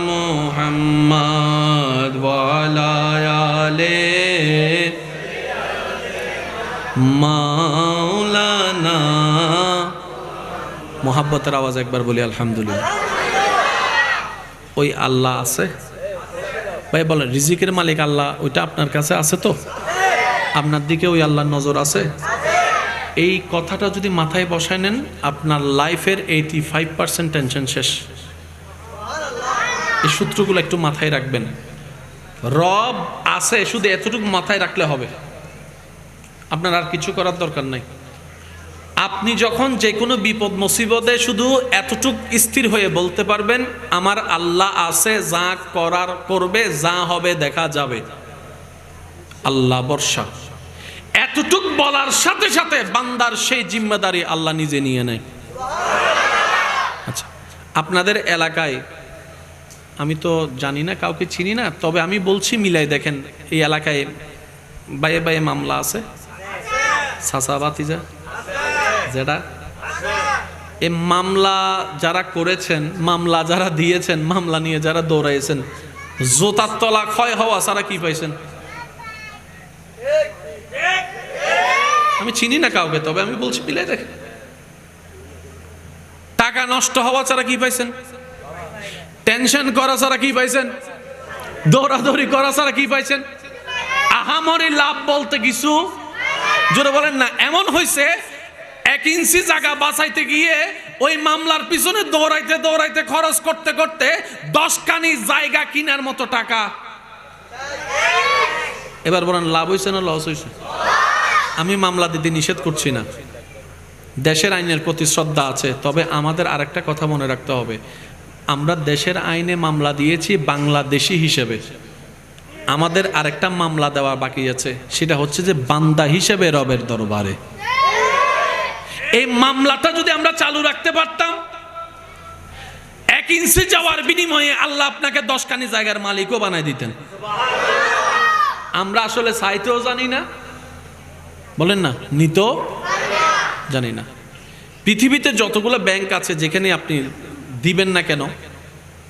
মুহাম্মদ ওয়া আলা আলি মাওলানা। মোহাব্বতের আওয়াজ একবার বলি আলহামদুলিল্লাহ। ওই আল্লাহ আছে ভাই, বলেন রিজিকের মালিক আল্লাহ, ওইটা আপনার কাছে আছে তো? আপনার দিকে ওই আল্লাহর নজর আছে? এই কথাটা যদি মাথায় বসায় নেন, আপনার লাইফের 85% টেনশন শেষ। এই সূত্রগুলো একটু মাথায় রাখবেন। রব আছে, শুধু এতটুকু মাথায় রাখলে হবে, আপনার আর কিছু করার দরকার নাই। আপনি যখন যে কোনো বিপদ মুসিবতে শুধু এতটুক স্থির হয়ে বলতে পারবেন, আমার আল্লাহ আছে, যা করার করবে, যা হবে দেখা যাবে, আল্লাহ ভরসা। এতটুক বলার সাথে সাথে বান্দার সেই জিম্মেদারি আল্লাহ নিজে নিয়ে নেয়। আচ্ছা, আপনাদের এলাকায় আমি তো জানি না, কাউকে চিনি না, তবে আমি বলছি মিলাই দেখেন, এই এলাকায় বাইয়ে বাইয়ে মামলা আছে, চাচা ভাতিজা যেটা, এই মামলা যারা করেছেন, মামলা যারা দিয়েছেন, মামলা নিয়ে যারা দৌড়াইছেন, জোতার তলা ক্ষয় হওয়া ছাড়া কি পাইছেন? আমি চিনি না কাউকে, তবে আমি বলছি মিলাই দেখেন, টাকা নষ্ট হওয়া ছাড়া কি পাইছেন? টেনশন করা ছাড়া কি পাইছেন? দৌড়াদৌড়ি করা ছাড়া কি পাইছেন? আহামরি লাভ বলতে কিছু জোরে বলেন না। এমন হয়েছে 1 ইঞ্চি জায়গা বাঁচাইতে গিয়ে ওই মামলার পিছনে দৌড়াইতে দৌড়াইতে খরচ করতে করতে 10 কানি জায়গা কেনার মতো টাকা। এবার বলেন লাভ হয়েছে না লস হয়েছে? আমি মামলা দিতে নিষেধ করছি না, দেশের আইনের প্রতি শ্রদ্ধা আছে, তবে আমাদের আরেকটা কথা মনে রাখতে হবে, আমরা দেশের আইনে মামলা দিয়েছি বাংলাদেশি হিসেবে, আমাদের আরেকটা মামলা দেওয়া বাকি আছে, সেটা হচ্ছে যে বান্দা হিসেবে রবের দরবারে। এই মামলাটা যদি আমরা চালু রাখতে পারতাম, 1 ইঞ্চি যাওয়ার বিনিময়ে আল্লাহ আপনাকে 10 কানি জায়গার মালিকও বানাই দিতেন। আমরা আসলে চাইতেও জানি না, বলেন না, নিতেও জানি না। পৃথিবীতে যতগুলো ব্যাংক আছে, যেখানে আপনি দিবেন না কেন,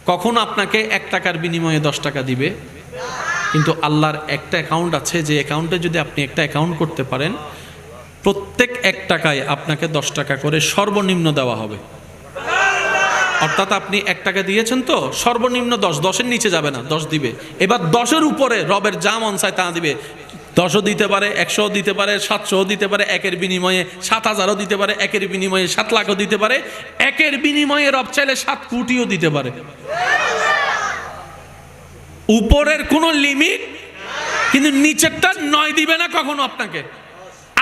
কখনো আপনাকে 1 টাকার বিনিময়ে 10 টাকা দিবে, কিন্তু আল্লাহর একটা অ্যাকাউন্ট আছে, যে অ্যাকাউন্টে যদি আপনি একটা অ্যাকাউন্ট করতে পারেন, প্রত্যেক 1 টাকায় আপনাকে 10 টাকা করে সর্বনিম্ন দেওয়া হবে। অর্থাৎ আপনি 1 টাকা দিয়েছেন তো, সর্বনিম্ন 10, 10-এর নিচে যাবে না, 10 দিবে। এবার 10-এর উপরে রবের যা মন চায় তা দিবে। 10ও দিতে পারে, 100ও দিতে পারে, 700ও দিতে পারে, 1-এর বিনিময়ে 7,000ও দিতে পারে, 1-এর বিনিময়ে 7 লাখও দিতে পারে, 1-এর বিনিময়ে রব চাইলে 7 কোটিও দিতে পারে। উপরের কোনো লিমিট, কিন্তু নিচেরটা 9 দিবে না কখনো, আপনাকে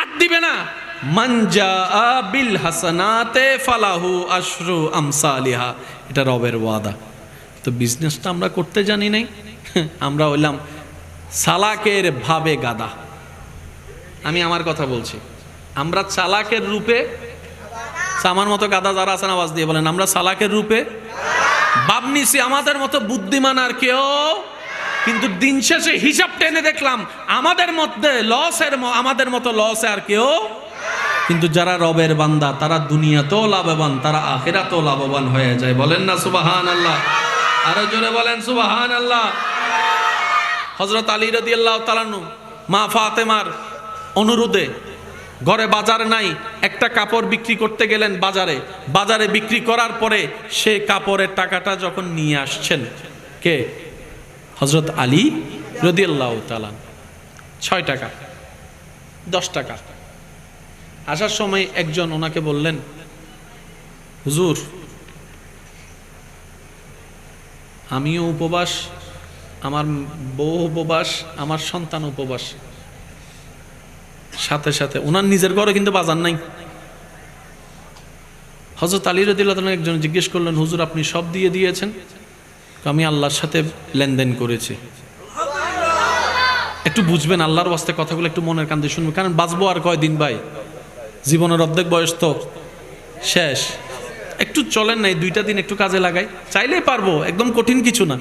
8 দিবে না। মানজা বিল হাসানাতে ফালাহু আশরু আমসালিহা, এটা রবের ওয়াদা। তো বিজনেসটা আমরা করতে জানি নাই, আমরা হইলাম চালাকের ভাবে গাদা। আমি আমার কথা বলছি, আমরা চালাকের রূপে, আমার মতো গাদা যারা আছেন আওয়াজ দিয়ে বলেন, আমরা চালাকের রূপে ভাবনিছি আমাদের মতো বুদ্ধিমান আর কেউ, কিন্তু দিন শেষে হিসাব টেনে দেখলাম আমাদের মধ্যে আমাদের মতো লসে আর কেউ কিন্তু যারা রবের বান্দা তারা দুনিয়াতেও লাভবান, তারা আখিরাতেও লাভবান হয়ে যায়। বলেন না সুবহানাল্লাহ? আরো জোরে বলেন সুবহানাল্লাহ। হযরত আলী রাদিয়াল্লাহু তাআলা আনহু মা ফাতেমার অনুরোধে ঘরে বাজার নাই, একটা কাপড় বিক্রি করতে গেলেন বাজারে। বাজারে বিক্রি করার পরে সে কাপড়ের টাকাটা যখন নিয়ে আসছেন, কে? হযরত আলী রাদিয়াল্লাহু তাআলা। 6 টাকা, 10 টাকা। আসার সময় একজন ওনাকে বললেন, হুজুর আমিও উপবাস, আমার বউ উপবাস, আমার সন্তান উপবাস, সাথে সাথে ওনার নিজের ঘরে কিন্তু বাজার নাই। হযরত আলী রাদিয়াল্লাহু তাআলা একজন জিজ্ঞেস করলেন, হুজুর আপনি সব দিয়ে দিয়েছেন? আমি আল্লাহর সাথে লেনদেন করেছি। একটু বুঝবেন আল্লাহর ওয়াস্তে কথাগুলো, একটু মনের কান দিয়ে শুনবেন, কারণ বাঁচবো আর কয়দিন ভাই, জীবনের অর্ধেক বয়স তো শেষ। একটু চলেন না, এই 2টা দিন একটু কাজে লাগাই, চাইলেই পারবো, একদম কঠিন কিছু না।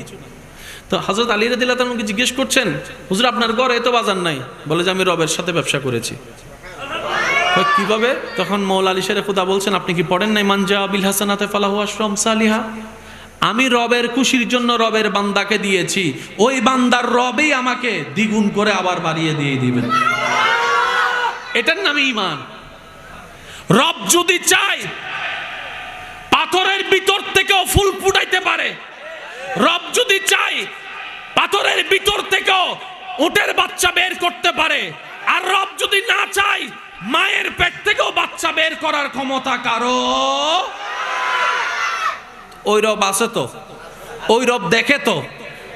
তো হযরত আলী রাদিয়াল্লাহু তাআলা জিজ্ঞেস করছেন, হুজুর আপনার ঘরে তো বাজার নাই? বলে যে আমি রবের সাথে ব্যবসা করেছি। কিভাবে? তখন মওলা আলী শেরে খুদা বলছেন, আপনি কি পড়েন নাই মান জা বিল হাসানাতি ফালাহু আশরু আমসালিহা? আমি রবের খুশির জন্য রবের বান্দাকে দিয়েছি, ওই বান্দার রবেই আমাকে দ্বিগুণ করে আবার বাড়িয়ে দিয়ে দিবেন। এটার নামই ঈমান। রব যদি চায় পাথরের ভিতর থেকেও ফুল ফুটাইতে পারে, রব যদি চায় পাথরের ভিতর থেকেও উটের বাচ্চা বের করতে পারে, আর রব যদি না চায় মায়ের পেট থেকেও বাচ্চা বের করার ক্ষমতা কারো। ওই রব আছে তো, ওই রব দেখে তো,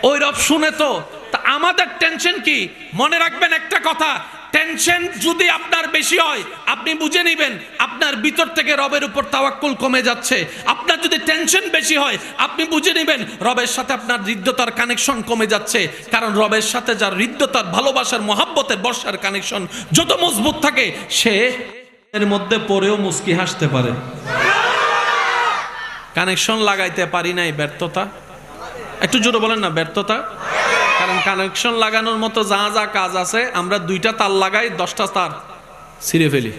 ওই রব শুনে তো। তা আমাদের টেনশন কি? মনে রাখবেন একটা কথা, টেনশন যদি আপনার বেশি হয় আপনি বুঝে নেবেন আপনার ভিতর থেকে রবের উপর তাওয়াক্কুল কমে যাচ্ছে। আপনার যদি টেনশন বেশি হয় আপনি বুঝে নেবেন রবের সাথে আপনার হৃদ্যতার কানেকশন কমে যাচ্ছে। কারণ রবের সাথে যার হৃদ্যতার, ভালোবাসার, মহাব্বতের, বর্ষার কানেকশন যত মজবুত থাকে, সে এর মধ্যে পড়েও মুস্কি হাসতে পারে। কানেকশন লাগাইতে পারি নাই, ব্যর্থতা। একটু জোরে বলেন না, ব্যর্থতা। কারণ কানেকশন লাগানোর মতো যা যা কাজ আছে, আমরা 2টা তার লাগাই, 10টা তার ছিঁড়ে ফেলি।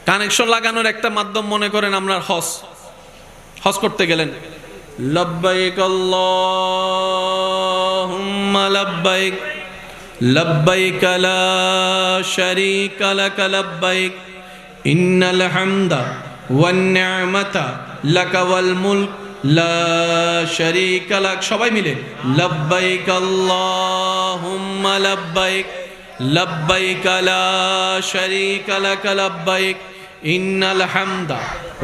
কানেকশন লাগানোর একটা মাধ্যম মনে করেন আমরা হজ করতে গেলেন, লব্বাইক আল্লাহুম্মা লব্বাইক লব্বাইক লা শারীকা লাক লব্বাইক ইন্নাল হামদা ওয়ান নি'মাতা লাকা ওয়াল মুলক লা শারীকা লাক। সবাই মিলে লব্বাইক আল্লাহুম্মা লব্বাইক লব্বাইক লা শারীকা লাক লব্বাইক ইন্নাল হামদা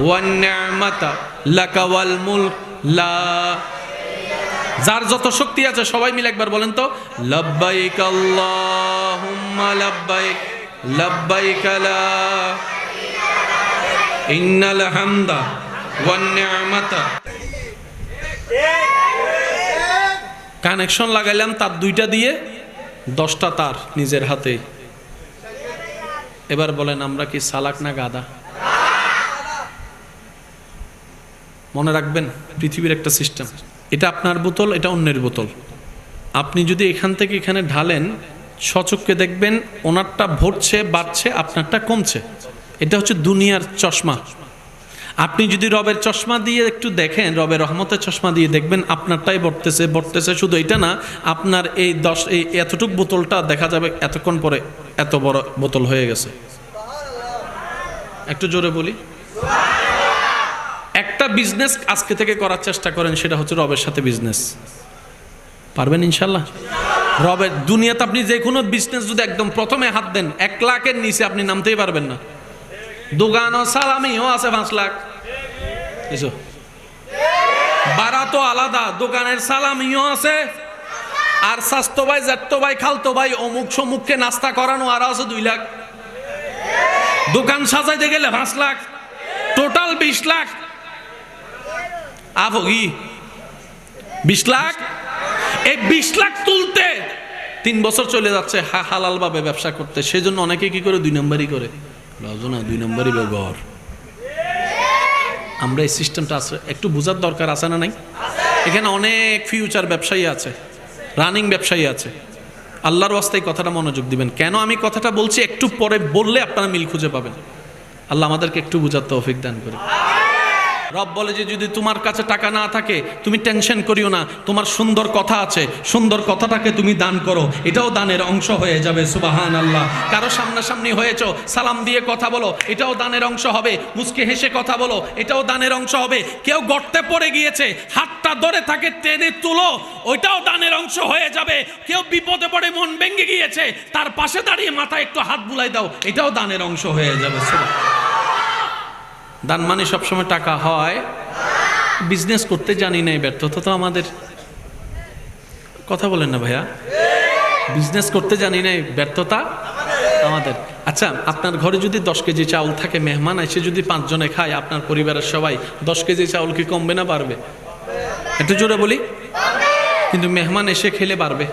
ওয়ান নি'মাতা লাকা ওয়াল মুলক লা। যার যত শক্তি আছে সবাই মিলে একবার বলেন তো, লব্বাইক আল্লাহুম্মা লব্বাইক লব্বাইক লা ইন্নাল হামদা ওয়ান নি'মাতা। কানেকশন লাগাইলাম তার 2টা দিয়ে, 10টা তার নিজের হাতে। এবার বলেন আমরা কি সালাক না গাদা? মনে রাখবেন পৃথিবীর একটা সিস্টেম, এটা আপনার বোতল, এটা অন্যের বোতল। আপনি যদি এখান থেকে এখানে ঢালেন, সচক্ষে দেখবেন ওনারটা ভরছে, বাড়ছে, আপনারটা কমছে। এটা হচ্ছে দুনিয়ার চশমা। আপনি যদি রবের চশমা দিয়ে একটু দেখেন, রবের রহমতের চশমা দিয়ে দেখবেন আপনারটাই বর্তেছে বর্তেছে। শুধু এটা না, আপনার এই এতটুক বোতলটা দেখা যাবে এতক্ষণ পরে এত বড় বোতল হয়ে গেছে। একটু জোরে বলি। একটা বিজনেস আজকে থেকে করার চেষ্টা করেন, সেটা হচ্ছে রবের সাথে বিজনেস। পারবেন ইনশাল্লাহ? রবের দুনিয়াতে আপনি যে কোনো বিজনেস যদি একদম প্রথমে হাত দেন, 1 লাখের নিচে আপনি নামতেই পারবেন না। দোকানও সালামিও আছে 5 লাখ, ভাড়া তো আলাদা, দোকানের সালামিও আছে, আর স্বাস্থ্য ভাই, জ্যাঠতো ভাই, খালতো ভাই, অমুক সমুখকে নাস্তা করানো আর আছে 2 লাখ। দোকান সাজাইতে গেলে 5 লাখ, টোটাল 20 লাখ। আফগি 20 লাখ, এই 20 লাখ তুলতে 3 বছর চলে যাচ্ছে হালাল ভাবে ব্যবসা করতে। সেজন্য অনেকে কি করে 2 নম্বরই করে, না 2 নম্বরই ব্যবহার। আমরা এই সিস্টেমটা আছে, একটু বোঝার দরকার আছে না নাই? এখানে অনেক ফিউচার ব্যবসায়ী আছে, রানিং ব্যবসায়ী আছে। আল্লাহর ওয়াস্তে এই কথাটা মনোযোগ দিবেন। কেন আমি কথাটা বলছি একটু পরে বললে আপনারা মিল খুঁজে পাবেন। আল্লাহ আমাদেরকে একটু বুঝার তৌফিক দান করে। রব বলে যে যদি তোমার কাছে টাকা না থাকে তুমি টেনশন করিও না, তোমার সুন্দর কথা আছে, সুন্দর কথাটাকে তুমি দান করো, এটাও দানের অংশ হয়ে যাবে। সুবহানাল্লাহ। কারো সামনাসামনি হয়েছো, সালাম দিয়ে কথা বলো, এটাও দানের অংশ হবে। মুচকে হেসে কথা বলো, এটাও দানের অংশ হবে। কেউ গর্তে পড়ে গিয়েছে, হাতটা ধরে তাকে টেনে তুলো, ওইটাও দানের অংশ হয়ে যাবে। কেউ বিপদে পড়ে মন ভেঙে গিয়েছে, তার পাশে দাঁড়িয়ে মাথায় একটু হাত বুলাই দাও, এটাও দানের অংশ হয়ে যাবে। দান মানে সবসময় টাকা হয়। বিজনেস করতে জানি না, ব্যর্থতা তো আমাদের। কথা বলেন না ভাইয়া? বিজনেস করতে জানি না, ব্যর্থতা আমাদের। আচ্ছা, আপনার ঘরে যদি 10 কেজি চাউল থাকে, মেহমান এসে যদি 5 জনে খায়, আপনার পরিবারের সবাই 10 কেজি চাউল কি কমবে না বাড়বে? একটু জোরে বলি। কিন্তু মেহমান এসে খেলে বাড়বে।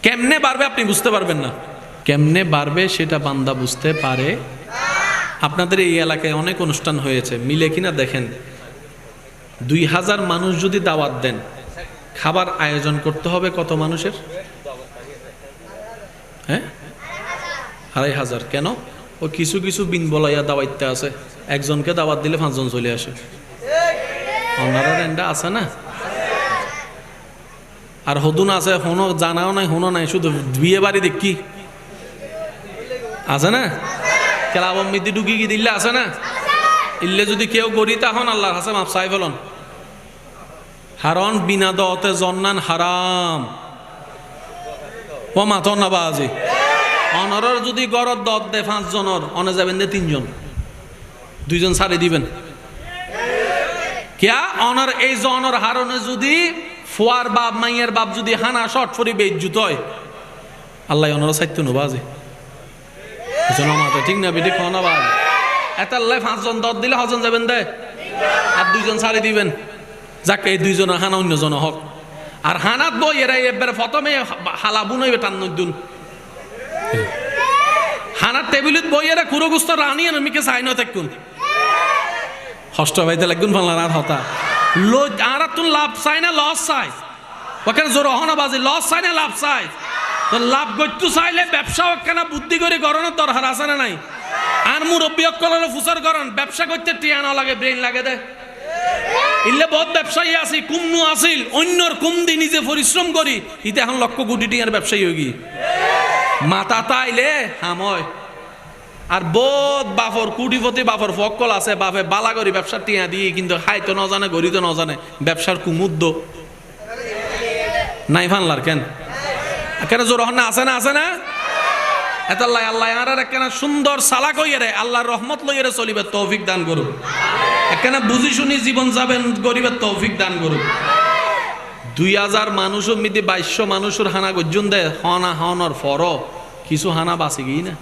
কেমনে বাড়বে আপনি বুঝতে পারবেন না। কেমনে বাড়বে সেটা বান্দা বুঝতে পারে। আপনাদের এই এলাকায় অনেক অনুষ্ঠান হয়েছে, মিলে কিনা দেখেন। 2000 মানুষ যদি দাওয়াত দেন, খাবার আয়োজন করতে হবে কত মানুষের? হ্যাঁ, 2500। কেন? ও কিছু কিছু বিন বলাইয়া দাওয়াইতে আছে, একজনকে দাওয়াত দিলে 5 জন চলে আসে। ওনারা রেন্ডা আছে না? আর হদুন আছে, হনো জানাও নাই, হনো নাই, শুধু বিয়ে বাড়ি দেখি আছে না? ক্লাব মিদি ঢুকি কি দিল্লে আছে না? ইল্লে যদি কেউ গড়ি তখন আল্লাহর হাসে মাপ চাই ফেলন। হারন বিনা দতে জন্নান হারাম। ও মাথর না বাজি অনরের যদি গড়ত দত দে 5 জনের, অনে যাবেন দে 3 জন, 2 জন ছাড়ি দিবেন। কিয়া অনর এই জনের হারনে যদি ফুয়ার বাপ মাইয়ের বাপ যদি হানা শর্ট ফরি বেইজ্জুত হয়, আল্লাহ অনর সাইত্য নবাজি। ঠিক না বেটি? খাওয়া বাদ এটা 5 জন দত দিলে 6 জন যাবেন দে, আর 2 জন ছাড়ি দিবেন। যাকে এই 2 জনের হানা অন্য জন হক। আর হানাত বই এরা এবার প্রথমে হালা বুনইবে টান নদুন হানার টেবিলত বই এরা কুরো গুস্ত রানি আর মিকে চাই না থাকুন হষ্ট ভাইতে লাগুন ভালার আর হতা লো আর তুন লাভ চাই না লস চাই? ওখানে জোর হনা বাজি লস চাই না লাভ চাই? তো লাভ করতে চাইলে ব্যবসা কেন বুদ্ধি করে গরনের দরকার আছে না নাই? আর মুরব্বী অকলের ফুসার গরন ব্যবসা করতে টিয়া না লাগে, ব্রেন লাগে দে। ইল্লে বহুত ব্যবসায়ী আছে, কুমনু আসিল অন্যর কুম দি নিজে পরিশ্রম করি, ইতে এখন লক্ষ কোটি টিয়ার ব্যবসায়ী হয়ে গি মাথা তাইলে হাময়। আর বহুত বাফর কুটিপতি বাফর ফকল আছে, বাপে বালা করি ব্যবসা টিয়া দিয়ে, কিন্তু খাইতো ন জানে, গড়ি তো ন জানে, ব্যবসার কুমুদ্দ নাই ফানলার কেন? কেন জোর হন না? আছে না? আছে না? এতাল্লাহ আল্লাহ আর একখানা সুন্দর সালাক হইয়ে রে, আল্লাহর রহমত লইয়ে চলিবে তৌফিক দান করুক। একখানা বুঝি শুনি জীবন যাবেন, গরিবের তৌফিক দান করুক। 2000 মানুষের মধ্যে 2200 মানুষের হানা গর্জন দেয়, হনা হনর ফর কিছু হানা বাঁচি গিয়ে না,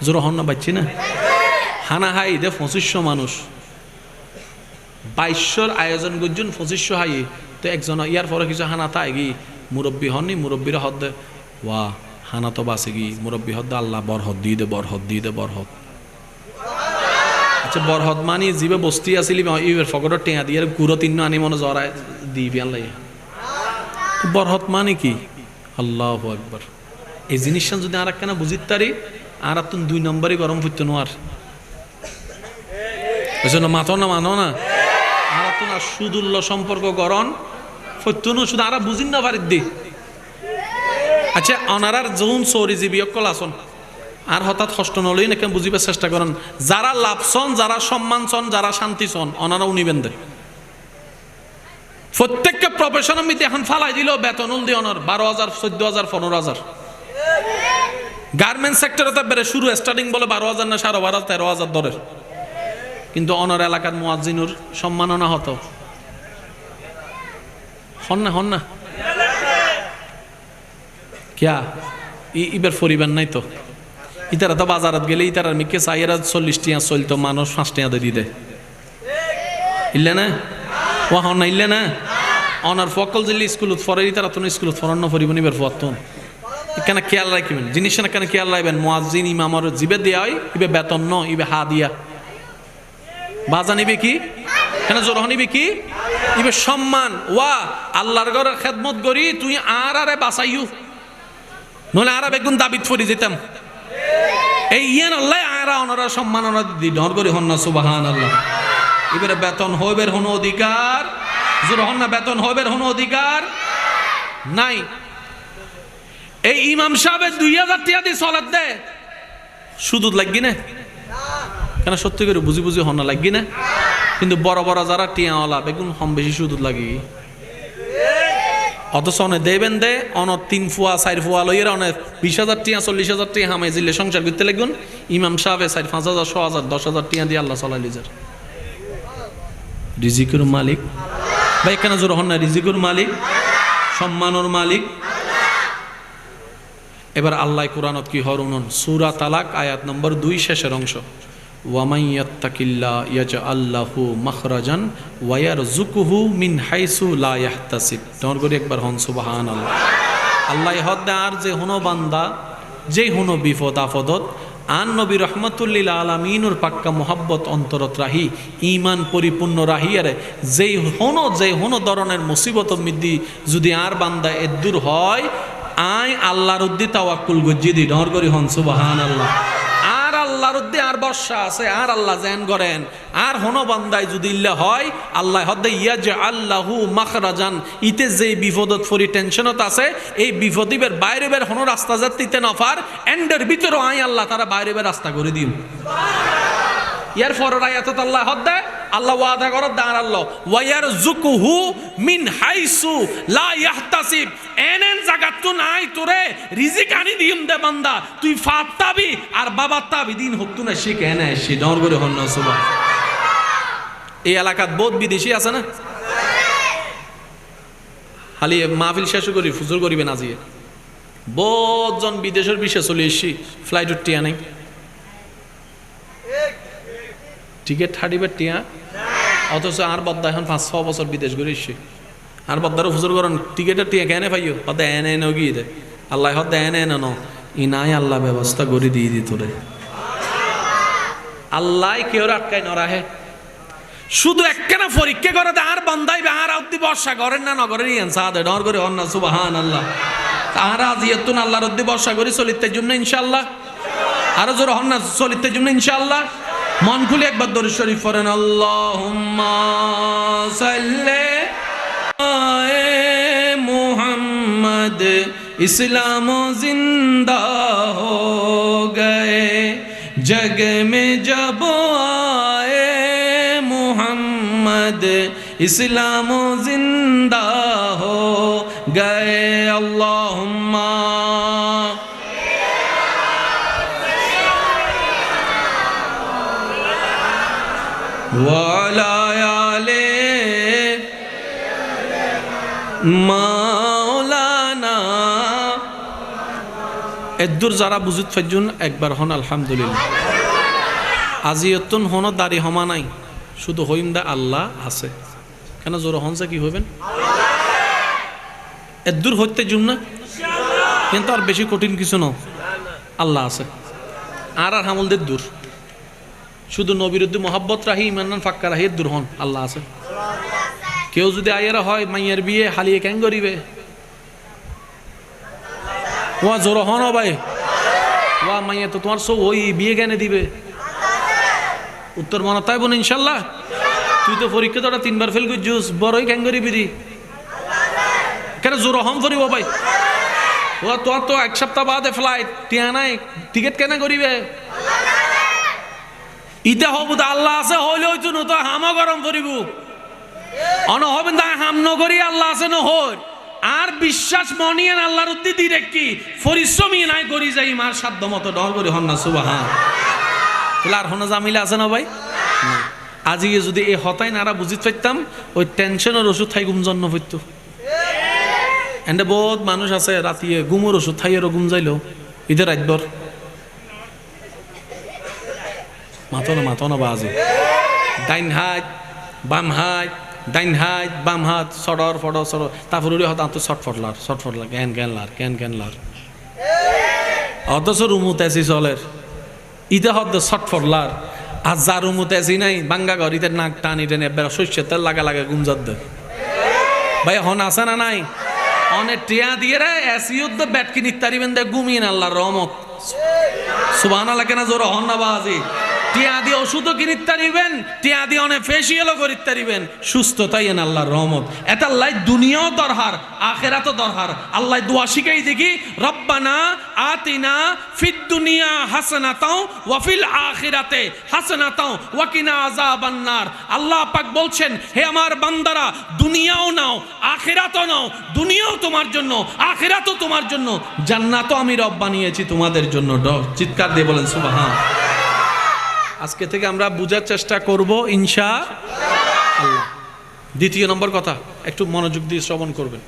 জোর হন না বাচ্ছি না? হানা হাই দে 2500 মানুষ, 2200 আয়োজন গর্জন 2500 হাই, তো একজন ইয়ার পরে কিছু হানা তাই গি মুরব্বী হননি, মুরব্বীর হদ দে ওয়া হানা তো বাঁচে গি, মুরব্বী হদ আল্লাহ বরহদ দিয়ে দে, বরহদ দিয়ে দে, বরহদ। আচ্ছা, বরহদ মানি জিবে বস্তি আসিলি ইবের ফকটর টেঁয়া দিয়ে গুঁড়ো 3 আনি মনে জড়ায় দিবি আল্লাহ। বরহদ মানে কি? আল্লাহু আকবার। এই জিনিসটা যদি আর একখানা বুঝিত তারি, আর তুন 2 নম্বরই গরম ফুটতো নোয়ার বুঝছো না? মাথো না, মানো না, আর তুন আর সুদুল্য সম্পর্ক গরম ফুটতো না, শুধু আর বুঝিন না পারিত দি। আচ্ছা, অনারার যৌন চৌরিজীবী অকল আসন আর হঠাৎ কষ্ট নলই নাকি বুঝিবার চেষ্টা করেন। যারা লাভ চন, যারা সম্মান চন, যারা শান্তি চন, অনারা উনিবেন দে। প্রত্যেককে প্রফেশনের মধ্যে এখন ফালাই দিল বেতন দিয়ে অনার 12,000, 14,000, 15,000। গার্মেন্ট সেক্টরে তো বেড়ে শুরু স্টার্টিং বলে 12,000 না 12,500, 13,000 দরের, কিন্তু অনার এলাকার মুয়াজ্জিনুর সম্মাননা হতো হন না, হন না কিয়া ইবার পরিবার নাই তো। ইতারা তো বাজারত গেলে ইতারার মিকে চাইয়েরা 40 টিয়া চলতো, মানুষ 5 টিয়া দিয়ে দেয় ইল্লে না? ও হন না ইল্লে না? অনার ফকল জিল্লি স্কুলত ফরে, ইতারা তো স্কুলত ফরান্ন পরিব নিবার ফতন কেন খেয়াল রাখবেন জিনিস না, কেন খেয়াল রাখবেন? মুয়াজ্জিন ইমামর জিবে দেয়া হয়, ইবে বেতন ন, ইবে হা দিয়া বাজা নিবে কি? কেন জোর নিবে কি? ইবে সম্মান ওয়া আল্লাহর ঘরের খেদমত করি তুই আর আরে বাঁচাইও নলে আর বেগুন দাবিত ফরি যেতাম এই ইয়ান আল্লাহ আরা ওনারা সম্মান ওনারা দি ডর করি হন না সুবহানাল্লাহ। এবারে বেতন হইবের হন অধিকার জোর হন না, বেতন হইবের হন অধিকার নাই। এই ইমাম সাহেবের 2000 টাকা দিয়ে সলাত দেয়, সুদুদ লাগি না কেন? সত্যি করে বুঝি বুঝি হন না লাগি না? কিন্তু বড় বড় যারা টিয়াওয়ালা বেগুন কম বেশি সুদুদ লাগি, অথচ অনেক দেবেন দে অনেক 3 ফুয়া 4 ফুয়া লইয়েরা অনেক 20,000 টাকা 40,000 টাকা হামাই জিলে সংসার করতে লাগুন। ইমাম সাহেব 4-5,000 6,000 10,000 টাকা দিয়ে আল্লাহ চলাই লিজার। রিজিকুর মালিক ভাই কেন জোর হন না? রিজিকুর মালিক, সম্মানের মালিক। এবার আল্লাহ কুরআনত কি হরুন সূরা তালাক আয়াত নম্বর 2 শেষের অংশ, ওয়ামাই ইয়াত্তাকিল্লাহ ইয়াজআল লাহু মাখরাজান ওয়া ইয়ারযুকুহু মিন হাইসু লা ইয়াহতাসিব। তোর করে একবার হন সুবহানাল্লাহ। আল্লাহ হদ আর যে হনো বান্দা যে হনো বিপদ আপদত আন নবী রহমাতুল্লিল আলামিনুর পাক্কা মোহাব্বত অন্তরত রাহি ইমান পরিপূর্ণ রাহি আরে যেই হনো ধরনের মুসিবত মিদ্দি যদি আর বান্দা এদুর হয় আই আল্লাহর উদ্দি তাওয়াক্কুল গজ্জি দি ডর করি হন সুবহানাল্লাহ। আর আল্লাহর উদ্দি আর বর্ষা আছে আর আল্লাহ জান করেন আর হনো বান্দায় যদি ইল্লা হয় আল্লাহ হদ্দে ইয়াজআল লাহু মাখরাজান ইতে যে বিপদত ফরি টেনশনত আছে এই বিপদিবের বাইরে বের হনো রাস্তা যাত্রীতে নফার এন্ডের ভিতরে আই আল্লাহ তারা বাইরে বের রাস্তা করে দিন। ইয়ার পরের আয়াতত আল্লাহ হদ্দে আল্লাহ ওয়াদা করে দাঁড়ালো ওয়ায়ারযুকুহু মিন হাইসু লা ইয়াহতাসিব, এনেন জায়গা তো নাই তোরে রিজিক আনি দিম দে বান্দা তুই ফাত্তাবি আর বাবা তাবি দিন হকতু না সে কেন সে ডর করে হন না সুবহান। এই এলাকাত বহুত বিদেশি আছে না, খালি মাহফিল শেষ করি ফুজুর করিবেন আজিয়ে বহুত জন বিদেশের বিষয়ে চলে এসছি ফ্লাইট উঠিয়া নাই টিকিট হাঁটিবার টিয়া, অথচ আর বদ্দা এখন 5-6 বছর বিদেশ ঘুরে এসছে আর বদ্দারও ফুজুর করেন টিকিটের টিয়া কেনে পাইও হতে এনে এনে গিয়ে দে আল্লাহ হতে এনে এনে ন ই নাই আল্লাহ ব্যবস্থা করে দিয়ে দিত রে। আল্লাহ কেউ আটকায় নরাহে শুধু একখানা পরীক্ষা করে আর বান্দাইবে আর অব্দি বর্ষা করেন না নগরের সাদে ডর করে অন্য সুবহানাল্লাহ। তাহারা আজিয়াতুন আল্লাহর অব্দি বর্ষা করে চলিতের জন্য ইনশাআল্লাহ, আরো জোর হন না চলিতের জন্য ইনশাআল্লাহ। মন খুলে একবার দরুদ শরীফ পড়েন আল্লাহুম্মা সাল্লি আলা মুহাম্মদ ইসলাম জিন্দা হো গয়ে জগ মে জব আয়ে মুহাম্মদ ইসলাম জিন্দা হো গয়ে আল্লাহুম্মা ওয়ালা আলে মাওলানা। এদুর যারা বুঝিত ফাইজুন একবার হন আলহামদুলিল্লাহ। আজিয়তুন হন দাড়ি হমা নাই শুধু হইম দা আল্লাহ আছে কেন জোর হনছে কি হইবেন এদুর হইতে জুম না কিন্তু আর বেশি কঠিন কিছু ন আল্লাহ আছে আর আর হামলদের দূর শুধু নবীর উদ্দি মোহাব্বত রাহি ইমান ফাক্কা রাহি দূর হন আল্লাহ আছে। কেউ যদি আয়েরা হয় মাইয়ের বিয়ে হালিয়ে কেন করিবে ওয়া জোর হন ভাই ওয়া মাইয়া তো তোমার সব ওই বিয়ে কেন দিবে উত্তর মনে তাই বোন ইনশাল্লাহ। তুই তো পরীক্ষা তোরা 3 বার ফেল করছিস বড়ই কেন করিবি রি কেন জোর হম করিব ভাই ও তোর তো 1 সপ্তাহ বাদে ফ্লাইট টিয়া নাই টিকিট কেন করিবে ইতে হবু আল্লাহ আছে হইলে হইতো না তো হামা গরম করিব অন হবেন তা হাম নগরি আল্লাহ আছে ন হই আর বিশ্বাস মনিয়েন আল্লাহর উদ্দি দিরে কি পরিশ্রমী নাই করি যাই মার সাধ্য মতো ডর করি হন না সুবহান। তাহলে আর হন জামিলা আছে না ভাই আজকে যদি এই হতাই নারা বুঝিত পাইতাম ওই টেনশনের ওষুধ খাই ঘুম জন্য হইতো এন্ড বহুত মানুষ আছে রাতিয়ে ঘুমের ওষুধ খাইয়েরও ঘুম যাইলো ঈদের রাতভর মাথো না বাজে ডাইন হাত বাম হাত ডাইন হাত বাম হাত সডর ফডর সডর তারপর হত আন্ত শর্টফটলার ক্যান লার অথচ রুমুতে আসি চলের ইতে হত শর্টফটলার আর যার উমতে আসি নাই বাঙ্গা গরিতে নাক টানি টেনে এবার শস্যের তেল লাগা লাগা গুমজত দে ভাই হন আছে না নাই অনেক টিয়া দিয়ে রে এসিউদ্দ ব্যাট কিনি তারিবেন দে ঘুমিয়ে আল্লাহর রহমত সুবহানাল্লাহ কেনা জোর হন না বাজি টিয়া দিয়ে ওষুধও কিনিতে পারিবেন টিয়া দিয়ে অনেক ফেসিয়ালও করিতে পারিবেন সুস্থ তাই এন আল্লাহর রহমত এটা আল্লাহ দুনিয়াও দরকার আখিরাতও দরকার আল্লাহ দোয়া শিখাই দেখি রব্বানা আতিনা ফিদ দুনিয়া হাসানাতাও ওয়া ফিল আখিরাতে হাসানাতাও ওয়া কিনা আযাবান নার আল্লাহ পাক বলছেন হে আমার বান্দারা দুনিয়াও নাও আখিরাতও নাও দুনিয়াও তোমার জন্য আখিরাতও তোমার জন্য জান্নাতও আমি রব বানিয়েছি তোমাদের জন্য চিৎকার দিয়ে বলেন সুবহান আজকে থেকে আমরা বুঝার চেষ্টা করব ইনশাআল্লাহ দ্বিতীয় নম্বর কথা একটু মনোযোগ দিয়ে শ্রবণ করবেন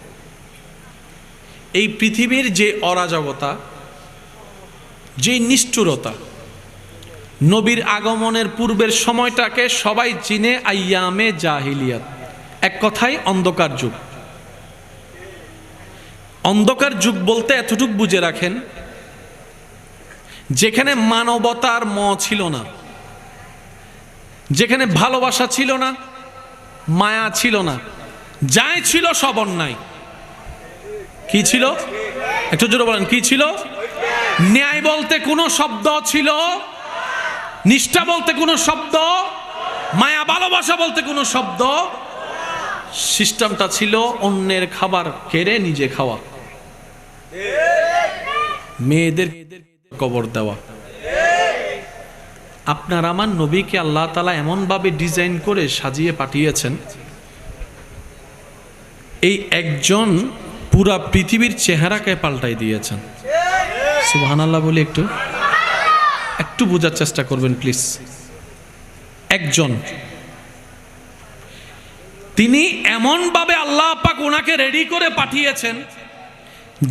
এই পৃথিবীর যে অরাজকতা যে নিষ্ঠুরতা নবীর আগমনের পূর্বের সময়টাকে সবাই চিনে আইয়ামে জাহিলিয়াত এক কথায় অন্ধকার যুগ অন্ধকার যুগ বলতে এতটুকু বুঝে রাখেন যেখানে মানবতার ম ছিল না যেখানে ভালোবাসা ছিল না মায়া ছিল না যাই ছিল সব অন্যায় কি ছিল একটু জোরে বলেন কি ছিল ন্যায় বলতে কোনো শব্দ ছিল নিষ্ঠা বলতে কোনো শব্দ মায়া ভালোবাসা বলতে কোনো শব্দ সিস্টেমটা ছিল অন্যের খাবার কেড়ে নিজে খাওয়া মেয়েদের কবর দেওয়া আপনার আমার নবীকে আল্লাহ তাআলা এমনভাবে ডিজাইন করে সাজিয়ে পাঠিয়েছেন এই একজন পুরা পৃথিবীর চেহারাকে পাল্টাই দিয়েছেন সুবহানাল্লাহ বলি একটু বোঝার চেষ্টা করবেন প্লিজ একজন তিনি এমনভাবে আল্লাহ পাক ওনাকে রেডি করে পাঠিয়েছেন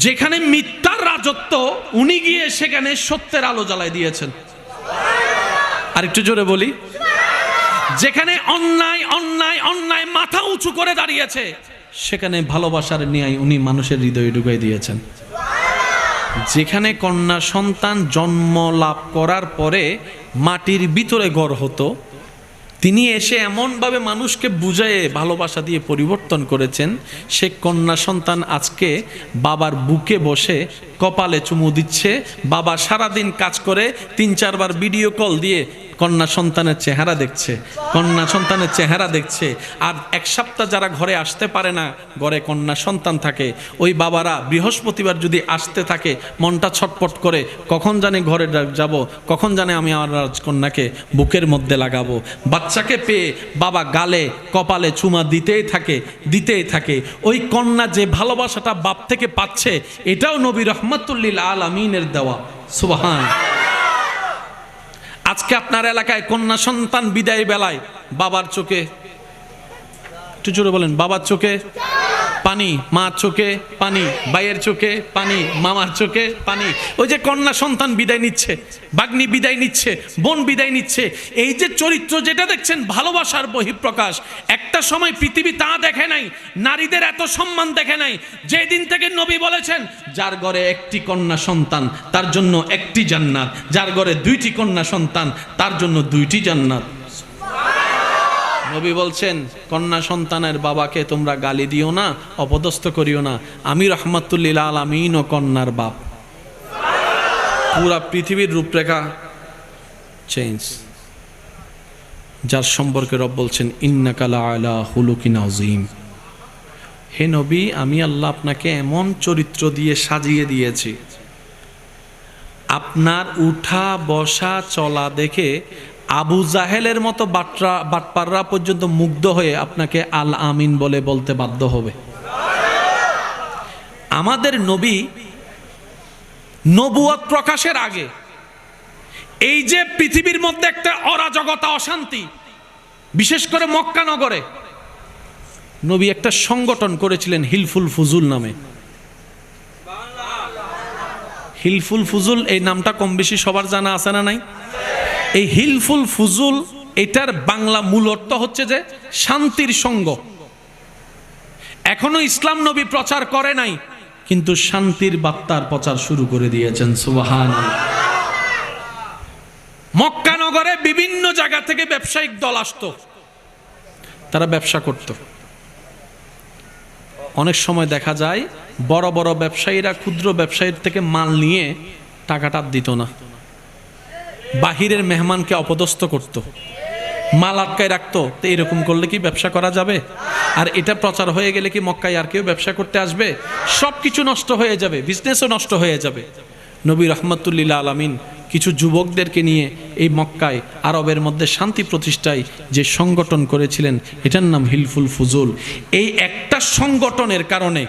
যেখানে মিথ্যার রাজত্ব উনি গিয়ে সেখানে সত্যের আলো জ্বালায় দিয়েছেন আর একটু জোরে বলি যেখানে অন্যায় অন্যায় অন্যায় মাথা উঁচু করে দাঁড়িয়েছে সেখানে ভালোবাসার ন্যায় উনি মানুষের হৃদয়ে ঢুকাই দিয়েছেন যেখানে কন্যা সন্তান জন্ম লাভ করার পরে মাটির ভিতরে ঘর হতো তিনি এসে এমনভাবে মানুষকে বুঝায়ে ভালোবাসা দিয়ে পরিবর্তন করেছেন সে কন্যা সন্তান আজকে বাবার বুকে বসে কপালে চুমু দিচ্ছে বাবা সারাদিন কাজ করে 3-4 বার ভিডিও কল দিয়ে কন্যা সন্তানের চেহারা দেখছে কন্যা সন্তানের চেহারা দেখছে আর এক সপ্তাহ যারা ঘরে আসতে পারে না ঘরে কন্যা সন্তান থাকে ওই বাবারা বৃহস্পতিবার যদি আসতে থাকে মনটা ছটপট করে কখন জানে ঘরে যাব কখন জানে আমি আমার রাজকন্যাকে বুকের মধ্যে লাগাবো বাচ্চাকে পেয়ে বাবা গালে কপালে চুমা দিতেই থাকে ওই কন্যা যে ভালোবাসাটা বাপ থেকে পাচ্ছে এটাও নবী রহমাতুল লিল আলামিনের দেওয়া সুবহান আজকে আপনার এলাকায় কন্যা সন্তান বিদায় বেলায় বাবার চোখে একটু জোরে বলেন বাবার চোখে পানি মার চোখে পানি ভাইয়ের চোখে পানি মামার চোখে পানি ওই যে কন্যা সন্তান বিদায় নিচ্ছে বাগ্নি বিদায় নিচ্ছে বোন বিদায় নিচ্ছে এই যে চরিত্র যেটা দেখছেন ভালোবাসার বহিঃপ্রকাশ একটা সময় পৃথিবী তা দেখে নাই নারীদের এত সম্মান দেখে নাই যেদিন থেকে নবী বলেছেন যার ঘরে একটি কন্যা সন্তান তার জন্য একটি জান্নাত যার ঘরে 2টি কন্যা সন্তান তার জন্য 2টি জান্নাত নবী বলছেন কন্যা সন্তানের বাবাকে তোমরা গালি দিও না অপদস্থ করিও না আমি রহমাতুল লিল আলামিন ও কন্যার বাপ পুরা পৃথিবীর রূপরেখা চেঞ্জ যার সম্পর্কে রব বলছেন ইন্নাকা লাআলা খুলুকিন আযীম হে নবী আমি আল্লাহ আপনাকে এমন চরিত্র দিয়ে সাজিয়ে দিয়েছি আপনার উঠা বসা চলা দেখে আবু জাহেলের মতো বাটপাররা পর্যন্ত মুগ্ধ হয়ে আপনাকে আল আমিন বলে বলতে বাধ্য হবে আমাদের নবী নবুয়ত প্রকাশের আগে এই যে পৃথিবীর মধ্যে একটা অরাজকতা অশান্তি বিশেষ করে মক্কা নগরে নবী একটা সংগঠন করেছিলেন হিলফুল ফুজুল নামে হিলফুল ফুজুল এই নামটা কম বেশি সবার জানা আছে না নাই এই হিলফুল ফুজুল এটার বাংলা মূল অর্থ হচ্ছে যে শান্তির সঙ্গ এখনো ইসলাম নবী প্রচার করে নাই কিন্তু শান্তির বার্তার প্রচার শুরু করে দিয়েছেন সুবহানাল্লাহ মক্কা নগরে বিভিন্ন জায়গা থেকে ব্যবসায়িক দল আসতো, তারা ব্যবসা করত। অনেক সময় দেখা যায় বড় বড় ব্যবসায়ীরা ক্ষুদ্র ব্যবসায়ীর থেকে মাল নিয়ে টাকাটা দিত না, বাহিরের মেহমানকে অপদস্থ করত, মাল আটকায় রাখতো। তো এরকম করলে কি ব্যবসা করা যাবে? আর এটা প্রচার হয়ে গেলে কি মক্কায় আর কেউ ব্যবসা করতে আসবে? সব কিছু নষ্ট হয়ে যাবে, বিজনেসও নষ্ট হয়ে যাবে। নবী রহমতুল্লিল আলামিন কিছু যুবকদেরকে নিয়ে এই মক্কায় আরবের মধ্যে শান্তি প্রতিষ্ঠায় যে সংগঠন করেছিলেন, এটার নাম হিলফুল ফুজুল। এই একটা সংগঠনের কারণে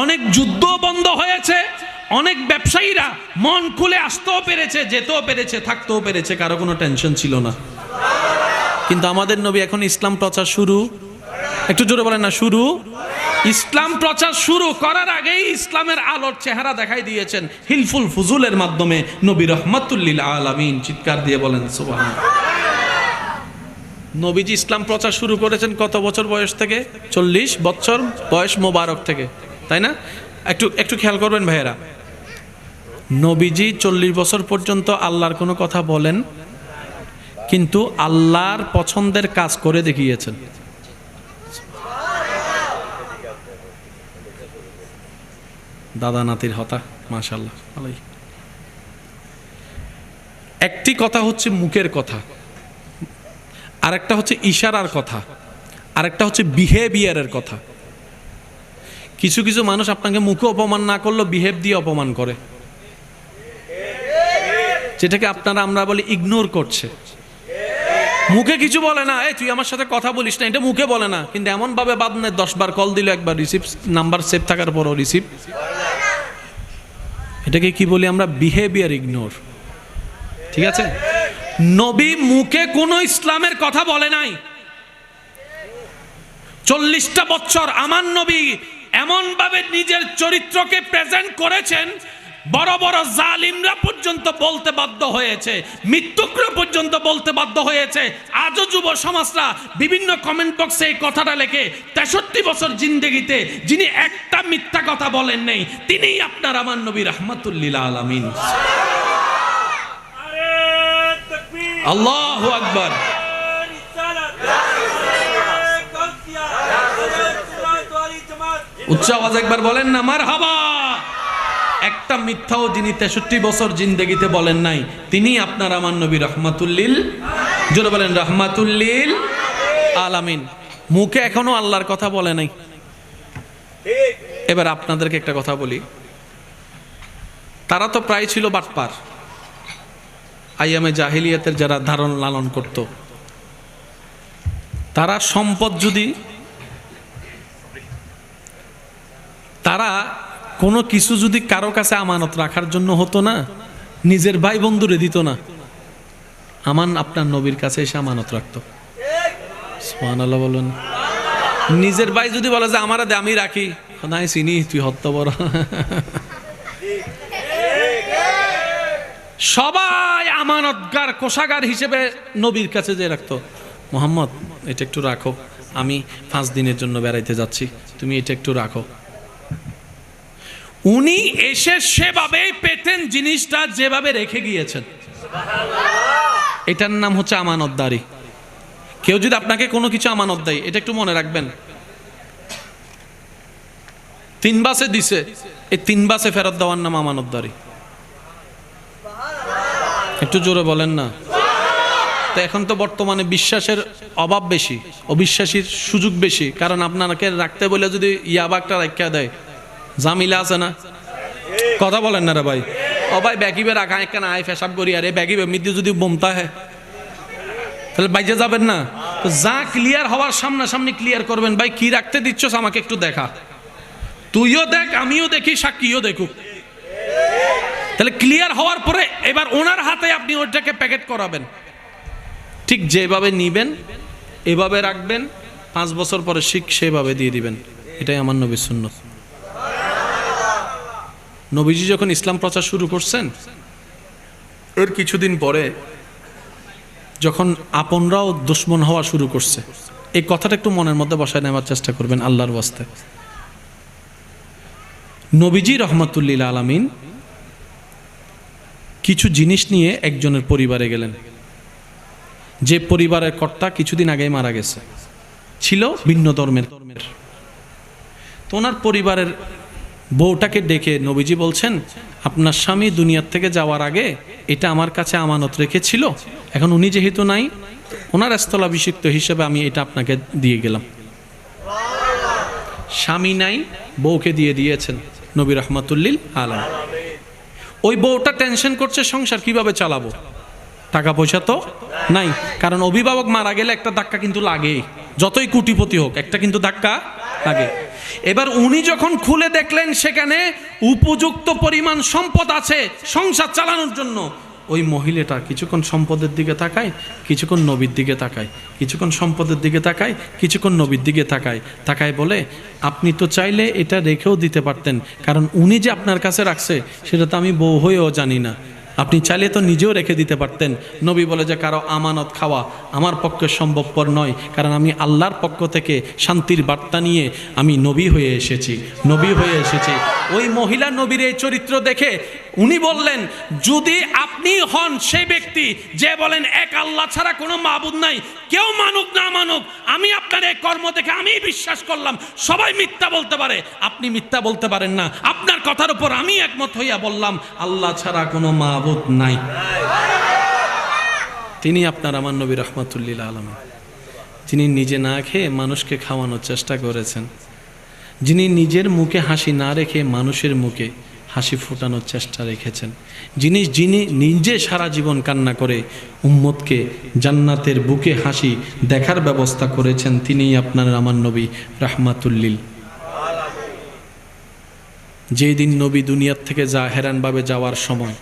অনেক যুদ্ধ বন্ধ হয়েছে, অনেক ব্যবসায়ীরা মন খুলে আসতেও পেরেছে, যেতেও পেরেছে, থাকতেও পেরেছে, কারো কোনো টেনশন ছিল না। কিন্তু আমাদের নবী এখন ইসলাম প্রচার শুরু, একটু জোরে বলেন না, শুরু। ইসলাম প্রচার শুরু করার আগেই ইসলামের আলোর চেহারা দেখাই দিয়েছেন হিলফুল ফুজুলের মাধ্যমে নবী রহমাতুল্লিল আলামিন। চিৎকার দিয়ে বলেন সুবহানাল্লাহ। নবীজি ইসলাম প্রচার শুরু করেছেন কত বছর বয়স থেকে? 40 বছর বয়স মোবারক থেকে, তাই না? একটু খেয়াল করবেন ভাইয়েরা, নবীজি 40 বছর পর্যন্ত আল্লাহর কোনো কথা বলেন, কিন্তু আল্লাহর পছন্দের কাজ করে দেখিয়েছেন। দাদা নাতির হতা, মাশাআল্লাহ। একটি কথা হচ্ছে মুখের কথা, আরেকটা হচ্ছে ইশারার কথা, আরেকটা হচ্ছে বিহেভিয়ারের কথা। কিছু কিছু মানুষ আপনাকে মুখে অপমান না করলেও বিহেভ দিয়ে অপমান করে, যেটাকে আমরা বলি ইগনোর করছে। মুখে কিছু বলে না, এই তুই আমার সাথে কথা বলিস না, এটা মুখে বলে না, কিন্তু এমন ভাবে বাদ নেই 10 বার কল দিল, একবার রিসিভ, নাম্বার সেভ থাকার পরও রিসিভ। এটাকে কি বলি আমরা? Behaviour ignore. ঠিক আছে? নবী মুখে কোনো ইসলামের কথা বলে নাই। 40টা বছর আমার নবী এমন ভাবে নিজের চরিত্রকে প্রেজেন্ট করেছেন, বড় বড় জালিমরা পর্যন্ত বলতে বাধ্য হয়েছে, মৃত্যুকরা পর্যন্ত বলতে বাধ্য হয়েছে। আজও যুব সমাজরা বিভিন্ন কমেন্ট বক্সে এই কথাটা লেখে, 63 বছর জিন্দেগিতে যিনি একটা মিথ্যা কথা বলেন নেই, তিনিই আপনার আমার নবী রাহমাতুল্লিল আলামিন। আল্লাহু আকবার। উচ্চ আওয়াজ একবার বলেন না মারহাবা। একটা মিথ্যাও যিনি 63 বছর জিন্দেগিতে বলেন নাই, তিনি আপনার আমার নবী রহমাতুল্লিল, জোরে বলেন রহমাতুল্লিল আলামিন। মুখে এখনো আল্লাহর কথা বলে নাই। এবার আপনাদেরকে একটা কথা বলি, তারা তো প্রায় ছিল বাটপার, আইয়ামে জাহিলিয়াতের যারা ধারণ লালন করত, তারা সম্পদ যদি, তারা কোনো কিছু যদি কারো কাছে আমানত রাখার জন্য হতো না, নিজের ভাই বন্ধুরে দিত না, আপনার নবীর কাছে এসে আমানত রাখতো। সুবহানাল্লাহ বলুন। নিজের ভাই যদি বলে যে আমারে দে, আমি রাখি, নাই চিনি তুই হত্য বড়। সবাই আমানতগার, কোষাগার হিসেবে নবীর কাছে যে রাখতো, মোহাম্মদ এটা একটু রাখো, আমি 5 দিনের জন্য বেড়াইতে যাচ্ছি, তুমি এটা একটু রাখো। উনি এসে সেভাবেই পেতেন জিনিসটা যেভাবে রেখে গিয়েছেন। এটার নাম হচ্ছে আমানতদারি। কেউ যদি আপনাকে কোনো কিছু আমানত দেয়, এটা একটু মনে রাখবেন, 3 বাসে দিছে, এই 3 বাসে ফেরত দেওয়ার নাম আমানতদারি। একটু জোরে বলেন না। তো এখন তো বর্তমানে বিশ্বাসের অভাব বেশি, অবিশ্বাসীর সুযোগ বেশি, কারণ আপনাকে রাখতে বলে যদি ইয়াবাকটা রাখা দেয়, জামিলা আছে না? কথা বলেন না রে ভাই। ও ভাই ব্যাগিবে রাখা একখান আয় ফেসাব করি, আরে ব্যাগিবে মৃত্যু যদি বোমতা হয় তাহলে বাইজে যাবেন না। তো যা ক্লিয়ার হওয়ার সামনাসামনি ক্লিয়ার করবেন, ভাই কি রাখতে দিচ্ছস আমাকে একটু দেখা, তুইও দেখ আমিও দেখি, সাক্ষীও দেখুক। তাহলে ক্লিয়ার হওয়ার পরে এবার ওনার হাতে আপনি ওইটাকে প্যাকেট করাবেন, ঠিক যেভাবে নিবেন এভাবে রাখবেন, 5 বছর পরে শিখ সেভাবে দিয়ে দিবেন। এটাই আমার নবীর সুন্নাত। নবীজি যখন ইসলাম প্রচার শুরু করছেন, এর কিছুদিন পরে যখন আপনরাও দুশ্মন হওয়া শুরু করছে, এই কথাটা একটু মনের মধ্যে বসায় নেওয়ার চেষ্টা করবেন আল্লাহর ওয়াস্তে। নবীজি রহমাতুল্লিল আলামিন কিছু জিনিস নিয়ে একজনের পরিবারে গেলেন, যে পরিবারের কর্তা কিছুদিন আগেই মারা গেছে, ছিল ভিন্ন ধর্মের। তো ওনার পরিবারের বউটাকে ডেকে নবীজি বলছেন, আপনার স্বামী দুনিয়ার থেকে যাওয়ার আগে এটা আমার কাছে আমানত রেখেছিল, এখন উনি যেহেতু নাই, ওনার স্থলাভিষিক্ত হিসেবে আমি এটা আপনাকে দিয়ে গেলাম। স্বামী নাই, বউকে দিয়ে দিয়েছেন নবী রহমাতুল্লিল আলামিন। ওই বউটা টেনশন করছে সংসার কিভাবে চালাবো, টাকা পয়সা তো নাই, কারণ অভিভাবক মারা গেলে একটা ধাক্কা কিন্তু লাগে, যতই কোটিপতি হোক একটা কিন্তু ধাক্কা লাগে। এবার উনি যখন খুলে দেখলেন সেখানে উপযুক্ত পরিমাণ সম্পদ আছে সংসার চালানোর জন্য, ওই মহিলাটা কিছুক্ষণ সম্পদের দিকে তাকায়, কিছুক্ষণ নবীর দিকে তাকায়, কিছুক্ষণ সম্পদের দিকে তাকায়, কিছুক্ষণ নবীর দিকে তাকায় বলে, আপনি তো চাইলে এটা রেখেও দিতে পারতেন, কারণ উনি যে আপনার কাছে রাখছে সেটা তো আমি বউ হয়েও জানি না, আপনি চাইলে তো নিজেও রেখে দিতে পারতেন। নবী বলে যে কারো আমানত খাওয়া আমার পক্ষে সম্ভবপর নয়, কারণ আমি আল্লাহর পক্ষ থেকে শান্তির বার্তা নিয়ে আমি নবী হয়ে এসেছি। ওই মহিলা নবীর এই চরিত্র দেখে উনি বললেন, যদি আপনি হন সেই ব্যক্তি যে বলেন এক আল্লাহ ছাড়া কোনো মাবুদ নাই, কেউ মানুক না মানুক, আমি আপনার এই কর্ম দেখে আমি বিশ্বাস করলাম, সবাই মিথ্যা বলতে পারে, আপনি মিথ্যা বলতে পারেন না, আপনার কথার উপর আমি একমত হইয়া বললাম আল্লাহ ছাড়া কোনো মাবুদ নাই। তিনি আপনার আমার নবী রহমাতুল্লিল আলামিন, যিনি নিজে না খেয়ে মানুষকে খাওয়ানোর চেষ্টা করেছেন, যিনি নিজের মুখে হাসি না রেখে মানুষের মুখে হাসি ফোটানোর চেষ্টা রেখেছেন, যিনি নিজে সারা জীবন কান্না করে উম্মতকে জান্নাতের বুকে হাসি দেখার ব্যবস্থা করেছেন, তিনিই আপনার আমার নবী রাহমাতুল্লিল। যেই দিন নবী দুনিয়ার থেকে হেরানভাবে যাওয়ার সময়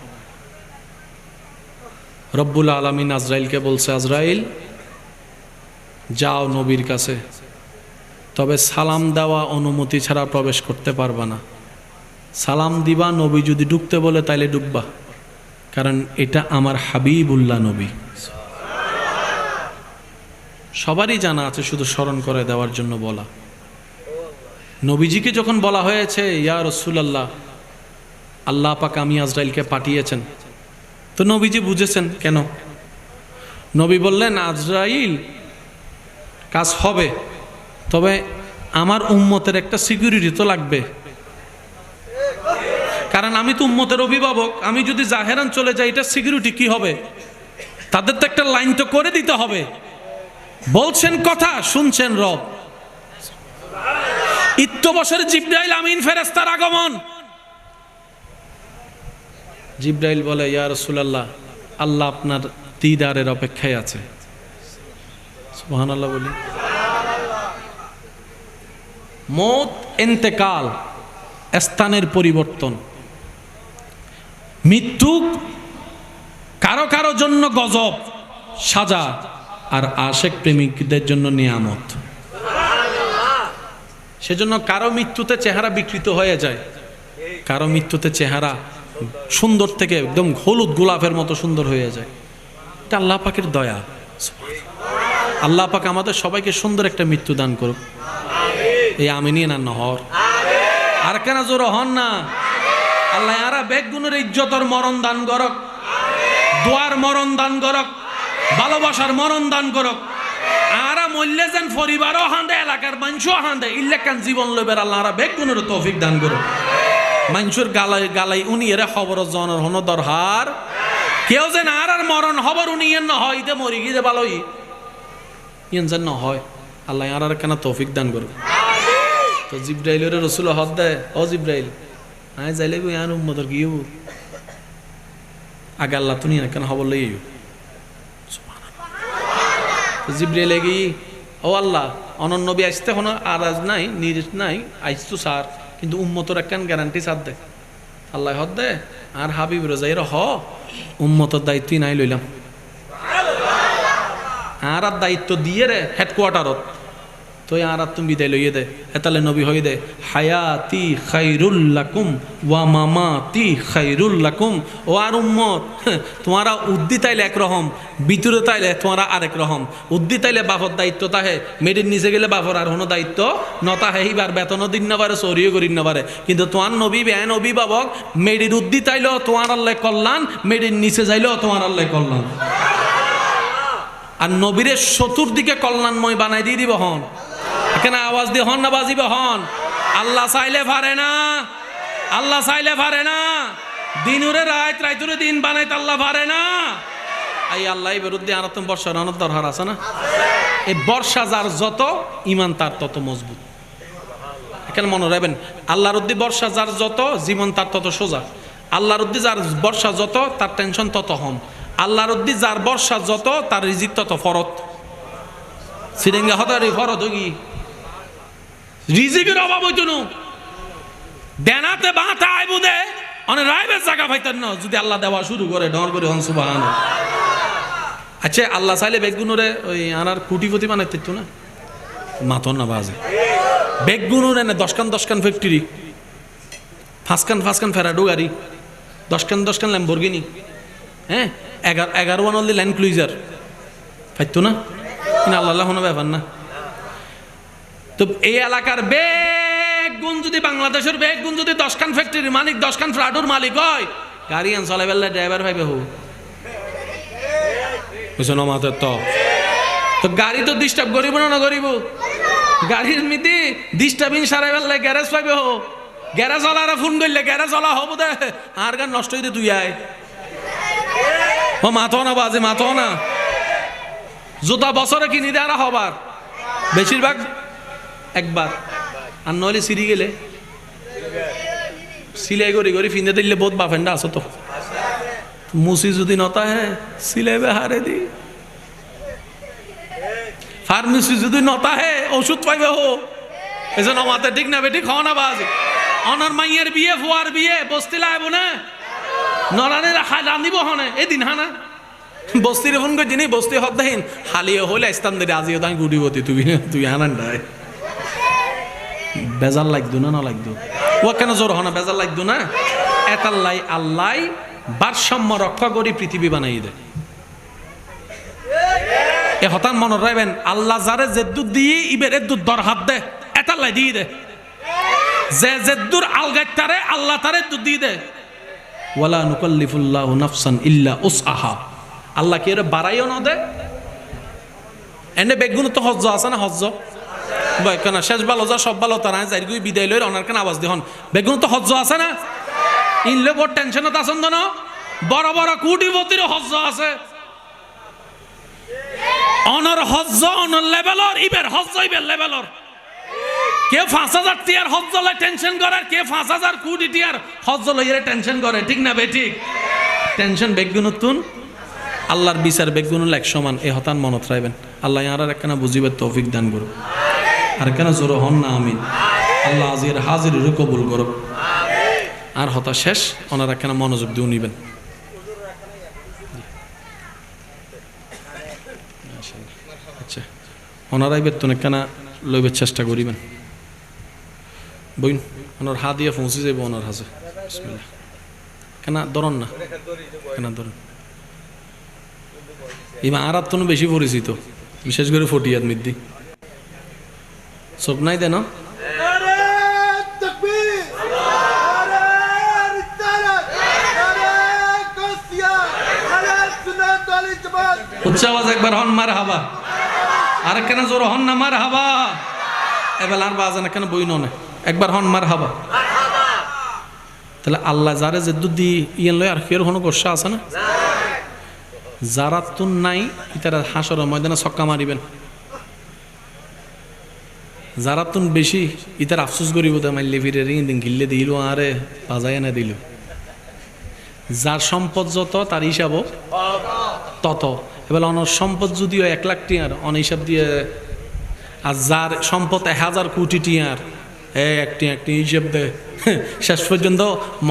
রব্বুল আলামিন আজরাইলকে বলছে, আজরাইল যাও নবীর কাছে, তবে সালাম দেওয়া অনুমতি ছাড়া প্রবেশ করতে পারবা না, সালাম দিবা, নবী যদি ঢুকতে বলে তাইলে ঢুকবা, কারণ এটা আমার হাবিবুল্লাহ নবী। সবারই জানা আছে, শুধু স্মরণ করে দেওয়ার জন্য বলা। নবীজিকে যখন বলা হয়েছে ইয়া রাসূলুল্লাহ, আল্লাহ পাক আমি আজরাইলকে পাঠিয়েছেন, তো নবীজি বুঝেছেন কেন। নবী বললেন, আজরাইল কাজ হবে, তবে আমার উম্মতের একটা সিকিউরিটি তো লাগবে, কারণ আমি তো উম্মতের অভিভাবক, আমি যদি জাহেরান চলে যাই এটা সিকিউরিটি কি হবে, তাদের তো একটা লাইন তো করে দিতে হবে। বলছেন কথা, শুনছেন রব। ইত্যবসরে জিবরাইল আমিন ফেরেশতার আগমন। জিবরাইল বলে, ইয়া রাসূলুল্লাহ, আল্লাহ আপনার দিদারের অপেক্ষায় আছে। সুবহানাল্লাহ বলি। মত, ইন্তেকাল, স্থানের পরিবর্তন, মৃত্যু কারো কারো জন্য গজব, সাজা, আর আশেক প্রেমিকদের জন্য নিয়ামত। সেজন্য কারো মৃত্যুতে চেহারা বিকৃত হয়ে যায়, কারো মৃত্যুতে চেহারা সুন্দর থেকে একদম হলুদ গোলাপের মতো সুন্দর হয়ে যায়। এটা আল্লাহ পাকের দয়া। আল্লাহ পাক আমাদের সবাইকে সুন্দর একটা মৃত্যু দান করুক। এই আমিনি না নহর আর কেন জোর হন না। আল্লাহ আরা বেগুনের ইজ্জতর মরণ দান করক, দোয়ার মরণ দান করক, ভালোবাসার মরণ দান করক। আরা মল্লে যেন পরিবারও হাঁদে, এলাকার মানুষও হাঁদে, ইল্লেকান জীবন লইবার আল্লাহ আরা বেগুনের তৌফিক দান করুক। মানুষের গালাই উনি এর খবর জনের হন দরহার, কেউ যেন আর মরণ খবর উনি ইয়েন না হয়, ইতে মরি গিয়ে ভালোই ইয়েন যেন না হয়। আল্লাহ আর কেন তৌফিক দান করুক। তো জিব্রাইলের রসুল হদ দেয়, ও জিব্রাইল আয় যাইলে গো ইয়ান উম্মতর গিয়ে আগে আল্লাহ তুমি কেন খবর লই। জিব্রাইল গিয়ে, ও আল্লাহ অনন্য নবী আসতে কোনো আরাজ নাই, নির্দেশ নাই, আইস তো সার, কিন্তু উম্মতর একখান গ্যারান্টি সার দে। আল্লাহ হদ দে আর হাবিব রোজাইর হ উম্মতর দায়িত্ব নাই লইলাম, আর দায়িত্ব দিয়ে রে হেডকোয়ার্টারত তো আর তুমি বিদায় লইয়ে দে এতালে নবী হয়ে দে হায়াতি খাইরুল লাকুম ওয়া মামাতি খাইরুল লাকুম। ও আর উম্মত, তোমারা উদ্দি তাইলে একরকম, ভিতরে তাইলে তোমারা আরেক রকম। উদ্দি তাইলে বাপর দায়িত্ব তাহে, মেডির নিচে গেলে বাপর আর কোনো দায়িত্ব নতাহে, এইবার বেতনও দিন না পারে, চরিও করিন না পারে। কিন্তু তোমার নবী বেন অভিভাবক, মেডির উদ্দি তাইলেও তোমার আল্লাহ কল্যাণ, মেডির নিচে যাইলেও তোমার আল্লাহ কল্যাণ। আর নবীরের চতুর্দিকে কল্যাণময় বানাই দিয়ে দিব হন। এখানে আওয়াজ দিয়ে হন না বাজিব হন। আল্লাহ চাইলে পারে না, আল্লাহ চাইলে পারে না। দিনুরে রাত, রাইতুরে দিন বানাইতে আল্লাহ পারে না। এই আল্লাহ বিরুদ্ধে আর তুমি বর্ষা রানোর দরকার আছে না? এই বর্ষা যার যত, ইমান তার তত মজবুত। এখানে মনে রাখবেন, আল্লাহর উদ্দি বর্ষা যার যত, জীবন তার তত সোজা। আল্লাহর উদ্দি যার বর্ষা যত, তার টেনশন তত কম। আল্লাহর উদ্দি যার বর্ষা যত, তার রিজিক তত ফরত। সিরিঙ্গা হতারি ফরত কি রিজিকের অভাব হইতো না। দেনাতে বাঁতা আইবু দে অনেক রাইবের জায়গা পাইতেন না, যদি আল্লাহ দেওয়া শুরু করে ডর করে হন সুবহান। আচ্ছা আল্লাহ চাইলে বেগুনুরে ওই আনার কুটিপতি বানাইতে না, মাথন না বাজে বেগুনুর এনে 10 ফ্যাক্টরি, 5 ফেরাডো গাড়ি, 10 ল্যাম্বরগিনি, হ্যাঁ 11 অনলি ল্যান্ড ক্লুইজার পাইতো না। আল্লাহ কোনো ব্যাপার না। তো এই এলাকার বেগুন যদি, বাংলাদেশের বেগুন যদি 10 ফ্যাক্টরির মালিক, 10 ফ্লাডুর মালিক হয়, গাড়ি আন চলাই বেলা ড্রাইভার পাইবে হো বুঝছো মাথের তো গাড়ি তো ডিস্টার্ব করিব না করিব, গাড়ির মিতি ডিস্টার্বিং সারাই বেলা গ্যারেজ পাইবে হো। গ্যারেজ ওলারা ফোন করলে গ্যারেজ ওলা হবো দে আর গান নষ্ট হইতে তুই আয়। ও মাথো না বাজে, মাথো না। জুতা বছরে কিনি দেয় আর হবার বেশিরভাগ একবার, আর নইলে সিঁড়ি গেলে সিলাই করি ফিন্দে দিলে বহুত বাফেন্ডা আছো তো। মুসি যদি নতা হ্যাঁ সিলাই হারে দি, ফার্মেসি যদি নতা হে ওষুধ পাইবে হো। এজন্য মাথা ঠিক না বেটি খাওয়া না বাজে। অনার মাইয়ের বিয়ে, ফুয়ার বিয়ে বস্তি লাইব না, নরানের রান্দিব হনে এদিন হানা বস্তির ফোন করে জিনি বস্তি হত দেখিন হালিয়ে হইলে ইস্তান দে আজিও তাই গুডিবতি তুই হানান নাই বেজাল লাগতো না লাগতো। ও কেন জোর হনা বেজাল লাগতো না। এতাল্লাই আল্লাহ ভারসাম্য রক্ষা করি পৃথিবী বানাই দে। এ হতান মনে রাখবেন, আল্লাহ যারে জেদ্দুর দিয়ে ইবের এদ্দুর দর হাত দে, এতাল্লাই দিয়ে দে। যে জেদ্দুর আলগাই তারে আল্লাহ তারে এদ্দুর দিয়ে দে। ওয়ালা নুকাল্লিফুল্লাহু নাফসান ইল্লা উসআহা। আল্লাহ কি এর বাড়াইও না দে। এনে বেগুন তো হজ্জ আছে না, হজ্জ কেন শেষ ভালো যা সব ভালো তারা যাই বিদায় লই অনার কেন আওয়াজ দিহন। বেগুন তো হজ্জ আছে না, ইনলে বড় টেনশনত আছেন না। বড় বড় কোটিপতির হজ্জ আছে, অনর হজ্জ অনর লেভেলর, ইবের হজ্জ ইবের লেভেলর। কেউ 5,000 টিয়ার হজ্জ লাই টেনশন করে, কেউ 5,000 কোটি টিয়ার হজ্জ লইরে টেনশন করে। ঠিক না বেঠিক? টেনশন বেগুনতুন, আল্লাহর বিচার বেগুনুল এক সমান। এ হতান মনত রাখবেন। আল্লাহ আর একখানা বুঝিবার তৌফিক দান করুক। আর কেন জোর হন না আমিন। আল্লাহ আজির হাজির কবুল করুক। আর হতা শেষ, ওনার একখানা মনোযোগ দিয়ে নিবেন। আচ্ছা ওনারাই বেতন একখানা লইবার চেষ্টা করিবেন। বইন ওনার হাত দিয়ে পৌঁছে যাইব ওনার হাজে। বিসমিল্লাহ। কেন ধরন না, কেন ধরুন। এবার আর তো বেশি পরিচিত, বিশেষ করে ফটিয়াত মিদ্দি সব নাই দেন। উচ্চ আওয়াজ একবার হন মার হাবা, আর কেন জোর হন না মার হাবা। এবার আর বাজে না কেন বই না, একবার হন মার হাবা। তাহলে আল্লাহ যারে যে দুধ দিয়ে ইয়েন লয় আর ফের কোনো গোসা আছে না। যারা তুন নাই ইতারা হাসর ময়দানে ছক্কা মারিবেন। যারা তুন বেশি ইতার আফসোস করিব, মাইলে ফিরে দিন গিল্লে দিল আরে বাজাই না দিল। যার সম্পদ যত তার হিসাব তত। এবার অনর সম্পদ যদিও 1 লাখ টিয়ার অন হিসাব দিয়ে, আর যার সম্পদ 1000 কোটি টিয়ার একটি হিসাব দেয়। শেষ পর্যন্ত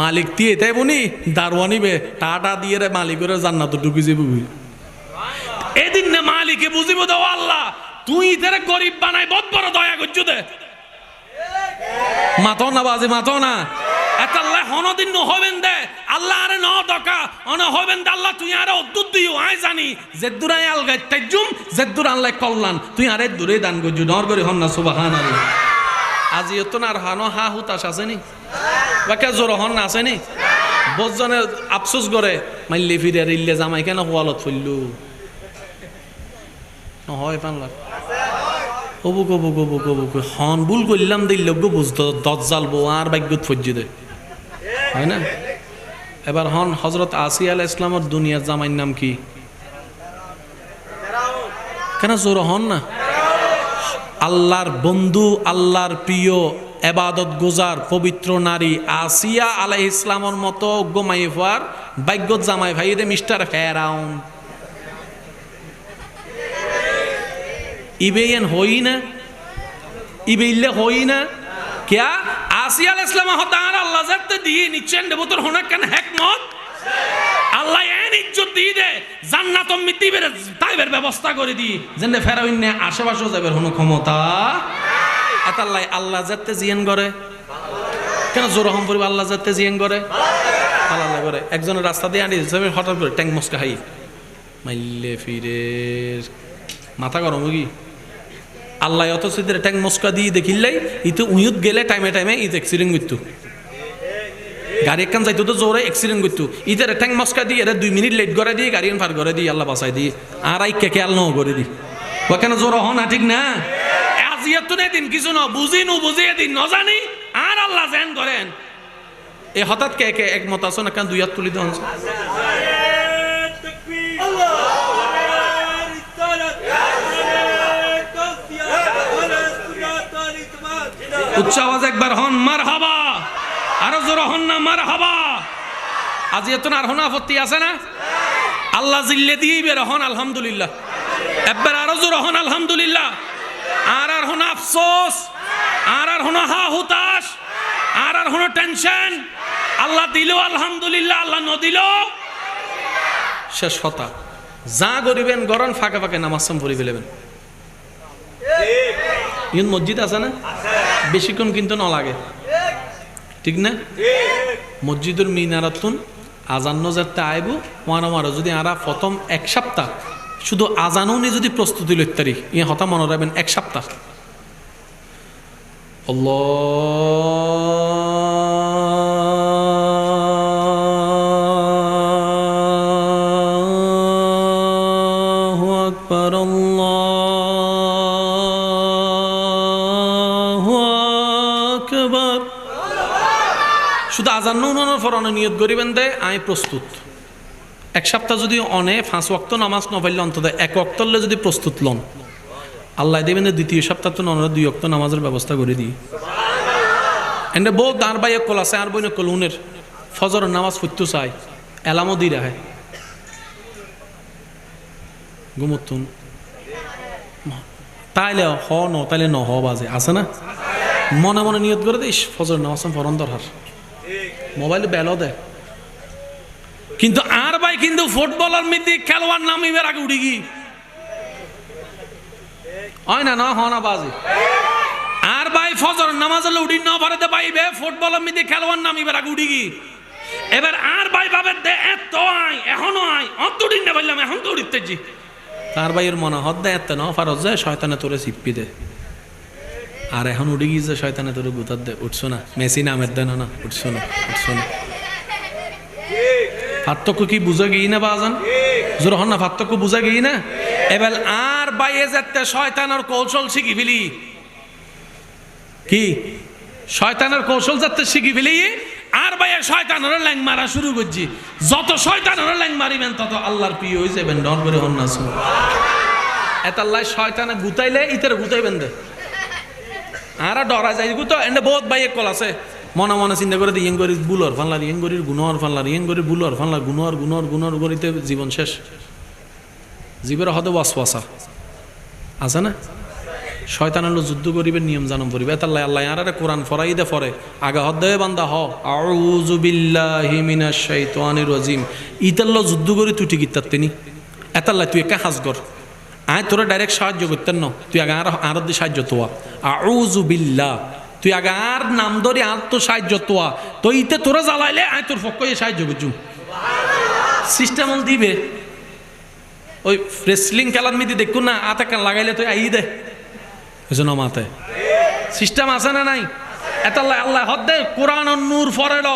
মালিক দিয়ে তাই বনি দারওয়ানিবে টাটা দিয়ে রে মালিকের জান্নাত ঢুকে যাবে। এদিন না মালিকে বুঝিব দাও আল্লাহ তুই ইদের গরিব বানাই বহুত বড় দয়া করছু দে মাতো না বাজে মাতো না এতাল্লাহ হনদিন ন হবেন দে আল্লাহ আরে ন দকা অন হবেন দে আল্লাহ তুই আরে অদ্দুত দিও আয় জানি জেদ্দুরাই আলগাই তাইজুম জেদ্দুর আল্লাহ কল্যাণ তুই আরে দূরে দান করছু নর করে হন না সুবহানাল্লাহ আজি তো না আর হানো হা হুতাশ আছে নি বাকে জোর হন না আছে নি বজনে আফসোস করে মাইলে ফিরে ইল্লে জামাই কেন ওয়ালত ফইলু হয় পানলা কবু কবু কবু কবু হন ভুল করলাম দিল বুঝতো দজ্জাল বউ আর ভাগ্যত ফজ্জি দে হয় না এবার হন হযরত আসিয়া আলাইহিস সালামের দুনিয়ার জামাইর নাম কি কেন জোর হন না আল্লাহর বন্ধু আল্লাহর প্রিয় ইবাদত গুজার পবিত্র নারী আসিয়া আলাইহিস সালামের মতো গোমাইফার ভাগ্যত জামাই ভাই দে মিস্টার ফেরাউন ইবেন হই না ইবেইলে হই না क्या आसिया अलैहिस सलाम হতার আল্লাহ জাতে দিয়ে নিচেন দেবতর হোনা কেন হিকমত আল্লাহ এন ইজ্জত দিয়ে দে জান্নাত মিতিবের তাইবের ব্যবস্থা করে দি যেন ফেরাউন নে আশেপাশে যাবের কোনো ক্ষমতা এতাল্লাই আল্লাহ জাতে জিয়ান করে কেন জোর হম পরিবার আল্লাহ জাতে জিয়ান করে আল্লাহ করে একজনের রাস্তা দিয়ে আনি যাবে হঠাৎ করে ট্যাঙ্ক মস্কা হাই মাইলে ফিরে মাথা গরম কি আল্লাহ অত সিদের ট্যাঙ্ক মস্কা দিয়ে দেখিলাই ইতো উইয়ত গেলে টাইমে টাইমে ইত অ্যাক্সিডেন্ট করতো গাড়ি একখান যাইতো তো জোরে অ্যাক্সিডেন্ট করতো ইতারে ট্যাঙ্ক মস্কা দিয়ে এরা 2 মিনিট লেট করে দিয়ে গাড়ি পার করে দিয়ে আল্লাহ বাঁচাই দিয়ে আর আই কে খেয়াল নাও করে দি ওখানে জোর হ না ঠিক না আজিয়াত তো দিন কিছু না বুঝি নু বুঝিয়ে দিন ন জানি আর আল্লাহ জান করেন এ হঠাৎ কে কে একমত আছো না কান দুই হাত তুলি দন উচ্চ আওয়াজ একবার হন মারহাবা আরো জোর হন না মারহাবা আজি এত আর হন আপত্তি আছে না আল্লাহ জিল্লে দিয়ে বের হন আলহামদুলিল্লাহ একবার আরো জোর হন আলহামদুলিল্লাহ আর হন আফসোস আর হন হা হুতাশ আর হন টেনশন আল্লাহ দিল আলহামদুলিল্লাহ আল্লাহ ন দিল শেষ কথা যা করিবেন গরন ফাঁকে ফাঁকে নামাজ পড়ি ফেলবেন ইন মসজিদ আছে না বেশিক্ষণ কিন্তু ন লাগে ঠিক না মসজিদের মিনারাতুন আজান যাতে আইব মারা যদি আরা প্রথম এক সপ্তাহ শুধু আজানও নিয়ে যদি প্রস্তুতি লইতে পারি ইয়ে হতা মনে রাখবেন এক সপ্তাহ আল্লাহু আকবার শুধু আজান নুনানোর পর অনেক নিয়ত করিবেন দে আমি প্রস্তুত এক সপ্তাহ যদি অনে 5 ওয়াক্ত নামাজ ন পড়লে অন্তত 1 ওয়াক্তলে যদি প্রস্তুত লন আল্লাহ দেবেন দ্বিতীয় সপ্তাহ তো নন 2 ওয়াক্ত নামাজের ব্যবস্থা করে দিই এন্ড বহু দাঁড় বাইয়ে কল আছে আর বইনে কলুনের ফজরের নামাজ পড়তে চাই এলামও দি রাখে ঘুমতুন তাইলে হ ন তাইলে ন হ বাজে আছে না মনে মনে নিয়ত করে দিস ফজরের নামাজ পড়ন দরকার মোবাইলে বেলো দে কিন্তু আর ভাই কিন্তু ফুটবলার মিদি খেলোয়াড় নামিবার আগে উঠি গি হয় না না হনা বাজে আর ভাই ফজর নামাজ উঠি ন পারে পাইবে ফুটবলার মিদি খেলোয়াড় নামিবার আগে উঠি গি এবার আর ভাই ভাবে দে এত আই এখনো আই অত দিন না বললাম এখন তো উঠতেছি তার ভাইয়ের মনে হদ দে এত ন ফারজ যায় শয়তানে তোরে চিপ্পি দে আর এখন উঠে গিয়েছে শয়তানে তোর গুতার দে উঠছো না মেসি নামের দেন না উঠছো না পার্থক্য কি বুঝা গিয়ে না বাজান জোর হন না পার্থক্য বুঝা গিয়ে না এবার আর বাইয়ে যেতে শয়তানের কৌশল শিখি ফেলি কি শয়তানের কৌশল যাতে শিখি ফেলি আর বাইয়ে শয়তানের ল্যাং মারা শুরু করছি যত শয়তানের ল্যাং মারিবেন তত আল্লাহর প্রিয় হয়ে যাবেন ডর করে হন না এত আল্লাহ শয়তানে গুতাইলে ইতের গুতাইবেন দে আর ডরা যাই তো এনে বহুত বাইয়ে কল আছে মনে মনে চিন্তা করে ইয়েন করি বুলর ফানলার ইয়েন করির গুণর ফানলার ইয়েন করি বুলর ফানলার গুণর করিতে জীবন শেষ জীবের হতে ওয়াসওয়াসা আছে না শয়তানের যুদ্ধ করিবে নিয়ম জানম করিবে তাল্লাই আল্লাহ আর কোরআন ফরাই দে ফরে আগা হদ দে বান্দা হ আউযু বিল্লাহি মিনাশ শাইতানির রাজিম ইতাল্লা যুদ্ধ করি তুই টিকিট তাতেনি এতাল্লাই তুই একা হাজ কর আয় তোরা ডাইরেক্ট সাহায্য করতেন না, তুই আগে আর দিয়ে সাহায্য তোয়া আউযু বিল্লাহ, তুই আগে আর নাম ধরে আর তো সাহায্য তোয়া, তো ইতে তোরা জ্বালাইলে আয় তোর পক্ষ সাহায্য করছু। সিস্টেম দিবে ওই রেসলিং খেলার মিদি দেখুন না, আতে কান লাগাইলে তুই আই দে বুঝো মাতে সিস্টেম আছে না নাই? এটা আল্লাহ হদ দে কোরআন নূর ফরেল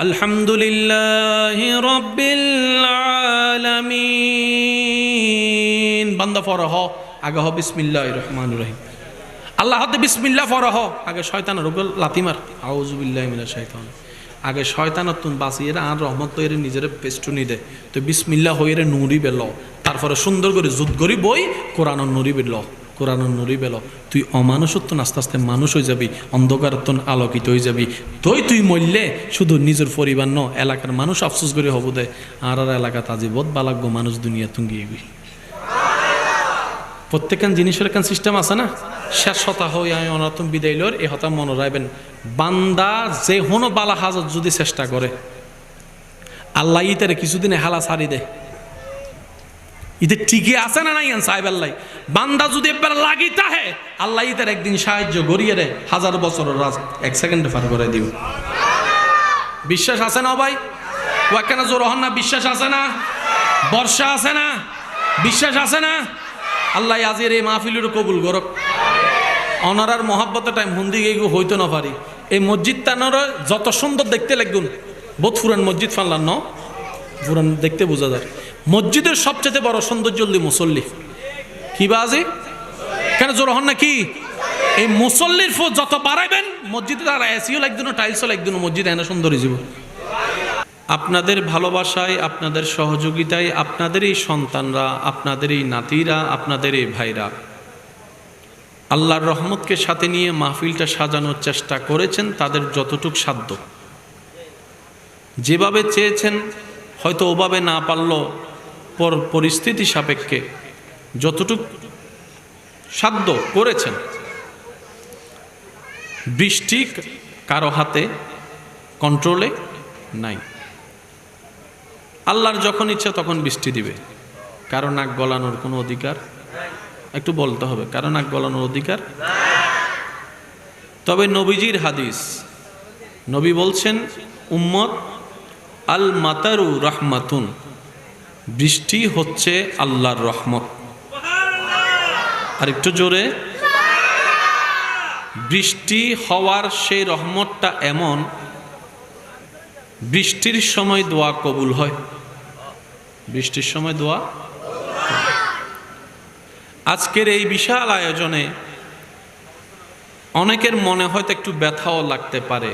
আলহামদুলিল্লাহি রাব্বিল আলামিন বান্দা ফরহ আগে হ বিসমিল্লাহির রহমানির রহিম, আল্লাহ হদ বিসমিল্লাহ ফরহ আগে শয়তানের উপর লাথি মার আউযু বিল্লাহি মিনাশ শাইতান, আগে শয়তানত তুন বাঁচিয়ে আর রহমত তৈরি নিজের পেস্টুনি দে, তো বিসমিল্লাহ হয়ে নুরি বেল, তারপরে সুন্দর করে জুত করি বই কোরআন নুরি বেল, কোরআন নুরি বেল, তুই অমানুষত্ব আস্তে আস্তে মানুষ হয়ে যাবি, অন্ধকারত্ব আলোকিত হয়ে যাবি, তুই মরলে শুধু নিজের পরিবার ন এলাকার মানুষ আফসোস করে হবো দে আর এলাকা তাজি বোধ বালাগ্য মানুষ দুনিয়া তুঙ্গি গিয়ে প্রত্যেকখান জিনিসের একখান সিস্টেম আছে না। শেষ হতা হই আমি অনাতম বিদায় লর এ হতা মনে রাখবেন, বান্দা যে হনো বালা হাজত যদি চেষ্টা করে আল্লাহ ইতারে কিছুদিন হালা ছাড়ি দে, ইতে ঠিকই আছে না নাই সাহেব আল্লাহ, বান্দা যদি একবার লাগি তাহে আল্লাহ ইতার একদিন সাহায্য গড়িয়ে রে 1000 বছরের রাজ 1 সেকেন্ডে পার করে দিব। বিশ্বাস আছে না ভাই? ওয়াকানা জোর হন না, বিশ্বাস আছে না? বর্ষা আছে না? বিশ্বাস আছে না? আল্লাহ আজির এই মাহফিলের কবুল করক, অনারার মহাব্বতের টাইম হুন্দি গিয়ে হইতো না পারি। এই মসজিদ তানোর যত সুন্দর দেখতে লাগুন, বহুত পুরান মসজিদ ফানলাম ন, পুরান দেখতে বোঝা যায়। মসজিদের সবচেয়ে বড় সৌন্দর্য মুসল্লি কি বাজে কেন জোর হন না কি? এই মুসল্লির ফো যত বাড়াইবেন মসজিদে তার এসিও লাগতো না, টাইলসও লাগতো না, মসজিদ এনে সুন্দর হয়ে যাব। আপনাদের ভালোবাসায়, আপনাদের সহযোগিতায় আপনাদেরই সন্তানরা, আপনাদেরই নাতিরা, আপনাদেরই ভাইরা আল্লাহর রহমতকে সাথে নিয়ে মাহফিলটা সাজানোর চেষ্টা করেছেন তাদের যতটুক সাধ্য, যেভাবে চেয়েছেন হয়তো ওভাবে না পারলেও পরিস্থিতি সাপেক্ষে যতটুক সাধ্য করেছেন। বৃষ্টি কারো হাতে কন্ট্রোলে নাই, আল্লাহর যখন ইচ্ছা তখন বৃষ্টি দিবে, কারো নাক গলানোর কোনো অধিকার, একটু বলতে হবে, কারো নাক গলানোর অধিকার। তবে নবীজির হাদিস, নবী বলছেন উম্মত আল মাতারু রহমাতুন, বৃষ্টি হচ্ছে আল্লাহর রহমত। আর একটু জোরে, বৃষ্টি হওয়ার সেই রহমতটা এমন, বৃষ্টির সময় দোয়া কবুল হয়, বৃষ্টির সময় দোয়া। আজকের এই বিশাল আয়োজনে অনেকের মনে হয়তো একটু ব্যথাও লাগতে পারে,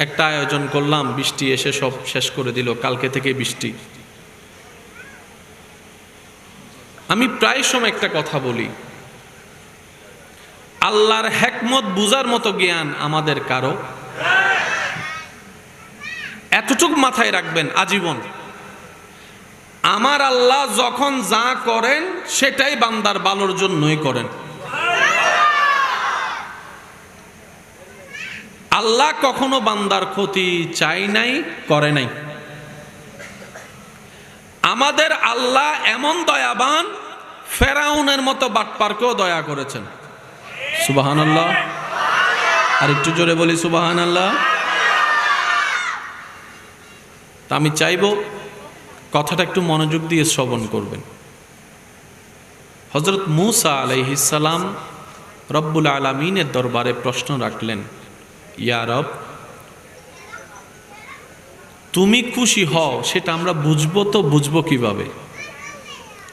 একটা আয়োজন করলাম বৃষ্টি এসে সব শেষ করে দিল, কালকে থেকে বৃষ্টি। আমি প্রায় সময় একটা কথা বলি, আল্লাহর হিকমত বুঝার মতো জ্ঞান আমাদের কারো, এতটুকু মাথায় রাখবেন আজীবন, আমার আল্লাহ যখন যা করেন সেটাই বান্দার ভালোর জন্যই করেন। আল্লাহ কখনো বান্দার ক্ষতি চাই নাই, করে নাই। আমাদের আল্লাহ এমন দয়াবান, ফেরাউনের মতো বাটপারকেও দয়া করেছেন। সুবহানাল্লাহ, আর একটু জোরে বলি সুবহানাল্লাহ। তা আমি চাইব কথাটা একটু মনোযোগ দিয়ে শ্রবণ করবেন। হযরত মূসা আলাইহিস সালাম রব্বুল আলামিনের দরবারে প্রশ্ন রাখলেন, ইয়া রব, তুমি খুশি হও সেটা আমরা বুঝবো, তো বুঝবো কিভাবে?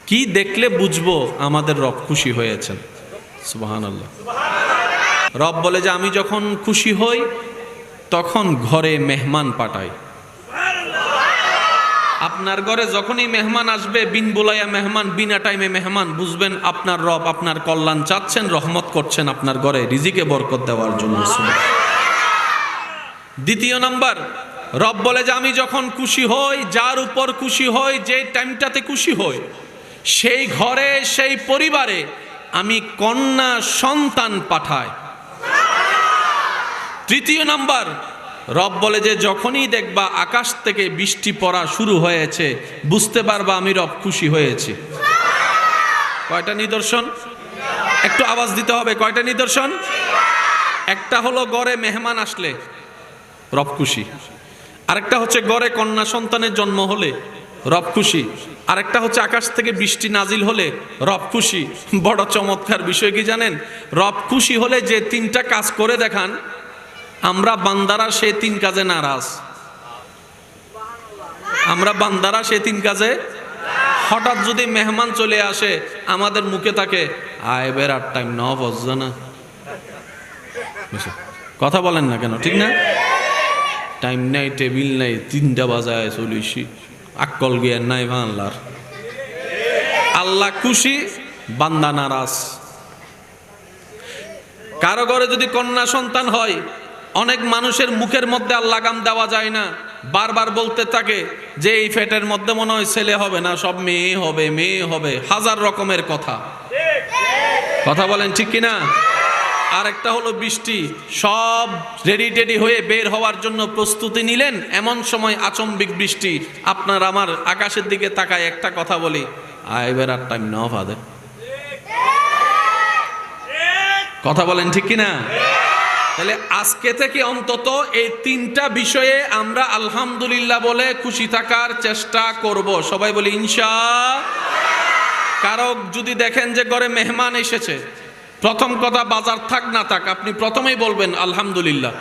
কি দেখলে বুঝবো আমাদের রব খুশি হয়েছেন? সুবহানাল্লাহ। রব বলে যে আমি যখন খুশি হই তখন ঘরে মেহমান পাঠাই। আপনার ঘরে যখনই মেহমান আসবে, বিন বোলাইয়া মেহমান, বিনা টাইমে মেহমান, বুঝবেন আপনার রব আপনার কল্যাণ চাচ্ছেন, রহমত করছেন আপনার ঘরে রিজিকে বরকত দেওয়ার জন্য। দ্বিতীয় নাম্বার, রব বলে যে আমি যখন খুশি হই, যার উপর খুশি হই, যে টাইমটাতে খুশি হই, সেই ঘরে সেই পরিবারে আমি কন্যা সন্তান পাঠাই। তৃতীয় নাম্বার, রব বলে যে যখনই দেখবা আকাশ থেকে বৃষ্টি পড়া শুরু হয়েছে বুঝতে পারবা আমি রব খুশি হয়েছি। কয়টা নিদর্শন? একটু আওয়াজ দিতে হবে, কয়টা নিদর্শন? একটা হলো ঘরে মেহমান আসলে রব খুশি, আরেকটা হচ্ছে ঘরে কন্যা সন্তানের জন্ম হলে রব খুশি, আরেকটা হচ্ছে আকাশ থেকে বৃষ্টি নাজিল হলে রব খুশি। বড় চমৎকার বিষয় কি জানেন? রব খুশি হলে যে তিনটা কাজ করে দেখান, আমরা বান্দারা সেই তিন কাজে নারাজ। আমরা বান্দারা সেই তিন কাজে, হঠাৎ যদি মেহমান চলে আসে আমাদের মুখে থাকে আয় বেড়ার টাইম ন বসছে না, কথা বলেন না কেন? ঠিক না? টাইম নাই, টেবিল নাই, 3টা বাজায় চলিসি, আকল জ্ঞান নাই বাংলার। আল্লাহ খুশি, বান্দা নারাজ। কারো ঘরে যদি কন্যা সন্তান হয়, অনেক মানুষের মুখের মধ্যে আর লাগাম দেওয়া যায় না, বারবার বলতে থাকে যে এই ফেটের মধ্যে মনে হয় ছেলে হবে না, সব মেয়ে হবে, মেয়ে হবে, হাজার রকমের কথা। কথা বলেন ঠিক কিনা? আরেকটা হলো বৃষ্টি, সব রেডি টেডি হয়ে বের হওয়ার জন্য প্রস্তুতি নিলেন, এমন সময় আচম্বিক বৃষ্টি। আপনার আমার আকাশের দিকে তাকায় একটা কথা বলি, আয় বেড়ার টাইম ন ফাদে। কথা বলেন ঠিক কিনা? তাহলে আজকে থেকে অন্তত এই তিনটা বিষয়ে আমরা আলহামদুলিল্লাহ বলে খুশি থাকার চেষ্টা করব। সবাই বলি ইনশাআল্লাহ। কারো যদি দেখেন যে ঘরে মেহমান এসেছে, প্রথম কথা বাজার থাক না থাক, আপনি প্রথমেই বলবেন আলহামদুলিল্লাহ।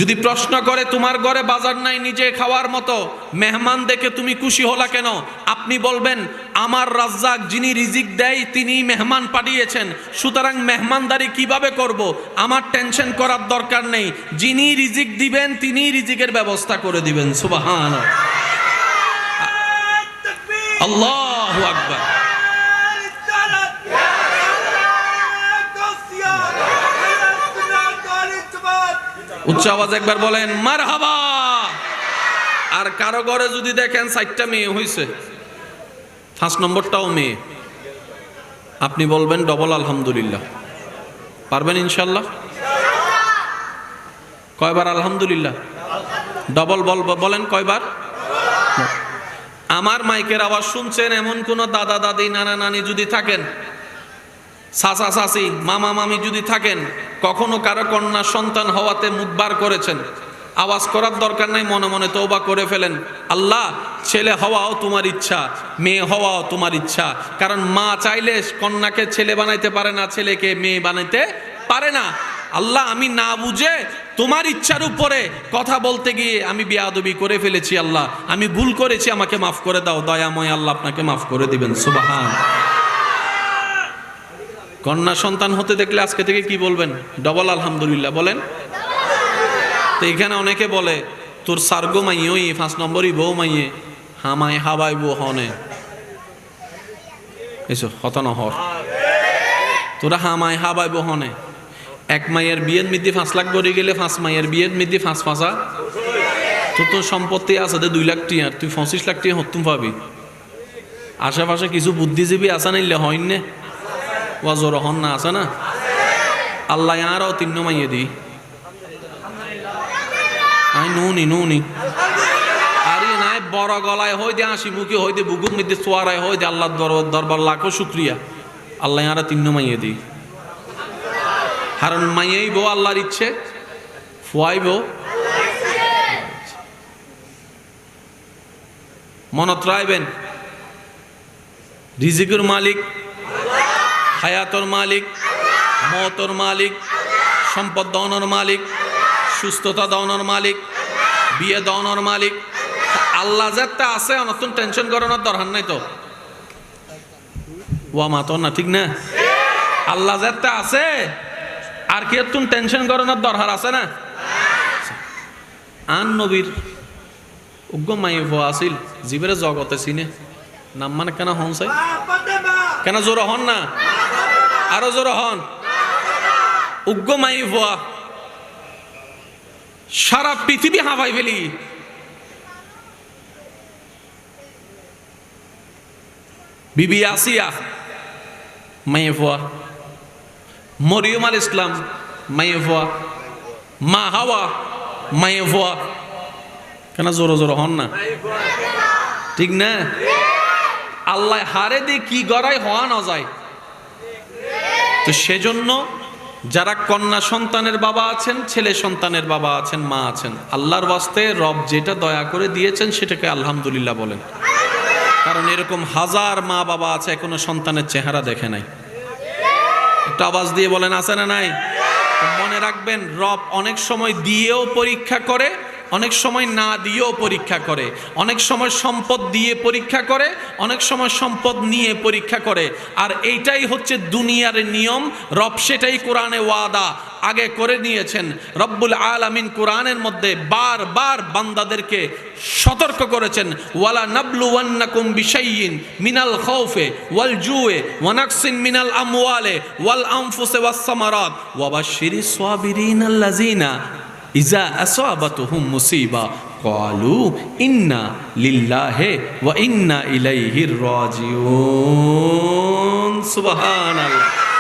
যদি প্রশ্ন করে তোমার ঘরে বাজার নাই নিজে খাওয়ার মতো, মেহমান দেখে তুমি খুশি হলা কেন, আপনি বলবেন আমার রাজ্জাক যিনি রিজিক দেয় তিনি মেহমান পাঠিয়েছেন, সুতরাং মেহমানদারি কিভাবে করব আমার টেনশন করার দরকার নেই, যিনি রিজিক দিবেন তিনি রিজিকের ব্যবস্থা করে দিবেন। সুবহানাল্লাহ, আল্লাহু আকবার। উচ্চ আওয়াজ একবার বলেন মারহাবা। আর কারো ঘরে যদি দেখেন 4টা মেয়ে হয়েছে, 5 নম্বরটাও মেয়ে, আপনি বলবেন ডবল আলহামদুলিল্লাহ। পারবেন ইনশাল্লাহ? কয়বার আলহামদুলিল্লাহ? ডবল বলেন কয়বার? আমার মাইকের আওয়াজ শুনছেন এমন কোন দাদা দাদি নানা নানি যদি থাকেন, চাচা চাচি মামা মামি যদি থাকেন, কখনো কারো কন্যা সন্তান হওয়াতে মুখ বার করেছেন, আওয়াজ করার দরকার নাই, মনে মনে তওবা করে ফেলেন, আল্লাহ ছেলে হওয়াও তোমার ইচ্ছা, মেয়ে হওয়াও তোমার ইচ্ছা। কারণ মা চাইলে কন্যাকে ছেলে বানাইতে পারে না, ছেলেকে মেয়ে বানাইতে পারে না। আল্লাহ আমি না বুঝে তোমার ইচ্ছার উপরে কথা বলতে গিয়ে আমি বেয়াদবি করে ফেলেছি, আল্লাহ আমি ভুল করেছি, আমাকে মাফ করে দাও। দয়াময় আল্লাহ আপনাকে মাফ করে দিবেন। সুবহান। কন্যা সন্তান হতে দেখলে আজকে থেকে কি বলবেন? ডবল আলহামদুলিল্লাহ বলেন। তো এখানে অনেকে বলে তোর সার্গো মাইয়ই 5 নম্বরই বউ মাইয়ে হামাই হাবাই বউ হনে, এসো হত নহর, তোরা হামাই হাবাই বউ হনে। এক মাইয়ের বিয়ের মধ্যে 5 লাখ ভরে গেলে 5 মাইয়ের বিয়ের মধ্যে 5 5 তোর সম্পত্তি আছে 2 লাখ টিয়ার, তুই 25 লাখ টিয়া হতুম পাবি। আশেপাশে কিছু বুদ্ধিজীবী আসা নাইলে হয় না, ওয়াজর হন না আছে না, আল্লাহ আরও 3 মাইয়ে দি আই নুনি আরে নাই বড় গলায় হই দে, হাসি মুখে হই দে, বুকুর মধ্যে সোয়ারায় হই দে, আল্লাহর দরবার লাখো শুক্রিয়া, আল্লাহ আরও 3 মাইয়ে দি। কারণ মাইয়েই বউ আল্লাহর ইচ্ছে, ফুয়াইব মনত রাখবেন রিজিকের মালিক, হায়াতর মালিক, মওতর মালিক, সম্পদ দাওয়ানোর মালিক, সুস্থতা দাওয়ানোর মালিক, বিয়ে দাওয়ানোর মালিক আল্লাহ। যেটা আছে নতুন টেনশন করানোর দরকার নাই তো, ওয়া মাতো না, ঠিক না? আল্লাহ যেটা আছে আর কি তুমি টেনশন করানোর দরকার আছে না? আন নবীর উগ্র মাই ভুয়া আসিল জীবের জগতে চিনে নাম মানে কেন হন চাই, কেন জোর হন না, আরো জোর হন। উগ্র মাই ভুয়া সারা পৃথিবী হাঁপাই ফেলি। বিবি আসিয়া মাইয়ে ভুয়া, মরিয়ম আল ইসলাম মাইয়ে ভুয়া, মা হাওয়া মাইয়ে ভুয়া, কেন জোর জোর হন না, ঠিক না? আল্লাহ হারে দিয়ে কি গড়াই হওয়া না যায়। তো সেজন্য যারা কন্যা সন্তানের বাবা আছেন, ছেলে সন্তানের বাবা আছেন, মা আছেন, আল্লাহর ওয়াস্তে রব যেটা দয়া করে দিয়েছেন সেটাকে আলহামদুলিল্লাহ বলেন। কারণ এরকম হাজার মা বাবা আছে এখনো সন্তানের চেহারা দেখে নাই। একটা আওয়াজ দিয়ে বলেন আছে না নাই? মনে রাখবেন, রব অনেক সময় দিয়েও পরীক্ষা করে, অনেক সময় না দিয়েও পরীক্ষা করে, অনেক সময় সম্পদ দিয়ে পরীক্ষা করে, অনেক সময় সম্পদ নিয়ে পরীক্ষা করে। আর এইটাই হচ্ছে দুনিয়ার নিয়ম। রব সেটাই কোরআনে ওয়াদা আগে করে নিয়েছেন। রব্বুল আলামিন কোরআনের মধ্যে বারবার বান্দাদেরকে সতর্ক করেছেন, ওয়ালা নাবলুওয়ান্নাকুম বিশাইইন মিনাল খাউফি ওয়াল জুই ওয়া নাকসিন মিনাল আমওয়ালি ওয়াল আনফুসি ওয়াস সামারাত ওয়া বাশশিরিস সাবিরিনাল্লাযিনা ইজা আসাবাতুহুম মুসিবা ক্বালু ইন্না লিল্লাহি ওয়া ইন্না ইলাইহির রাজিউন। সুবহানাল্লাহ।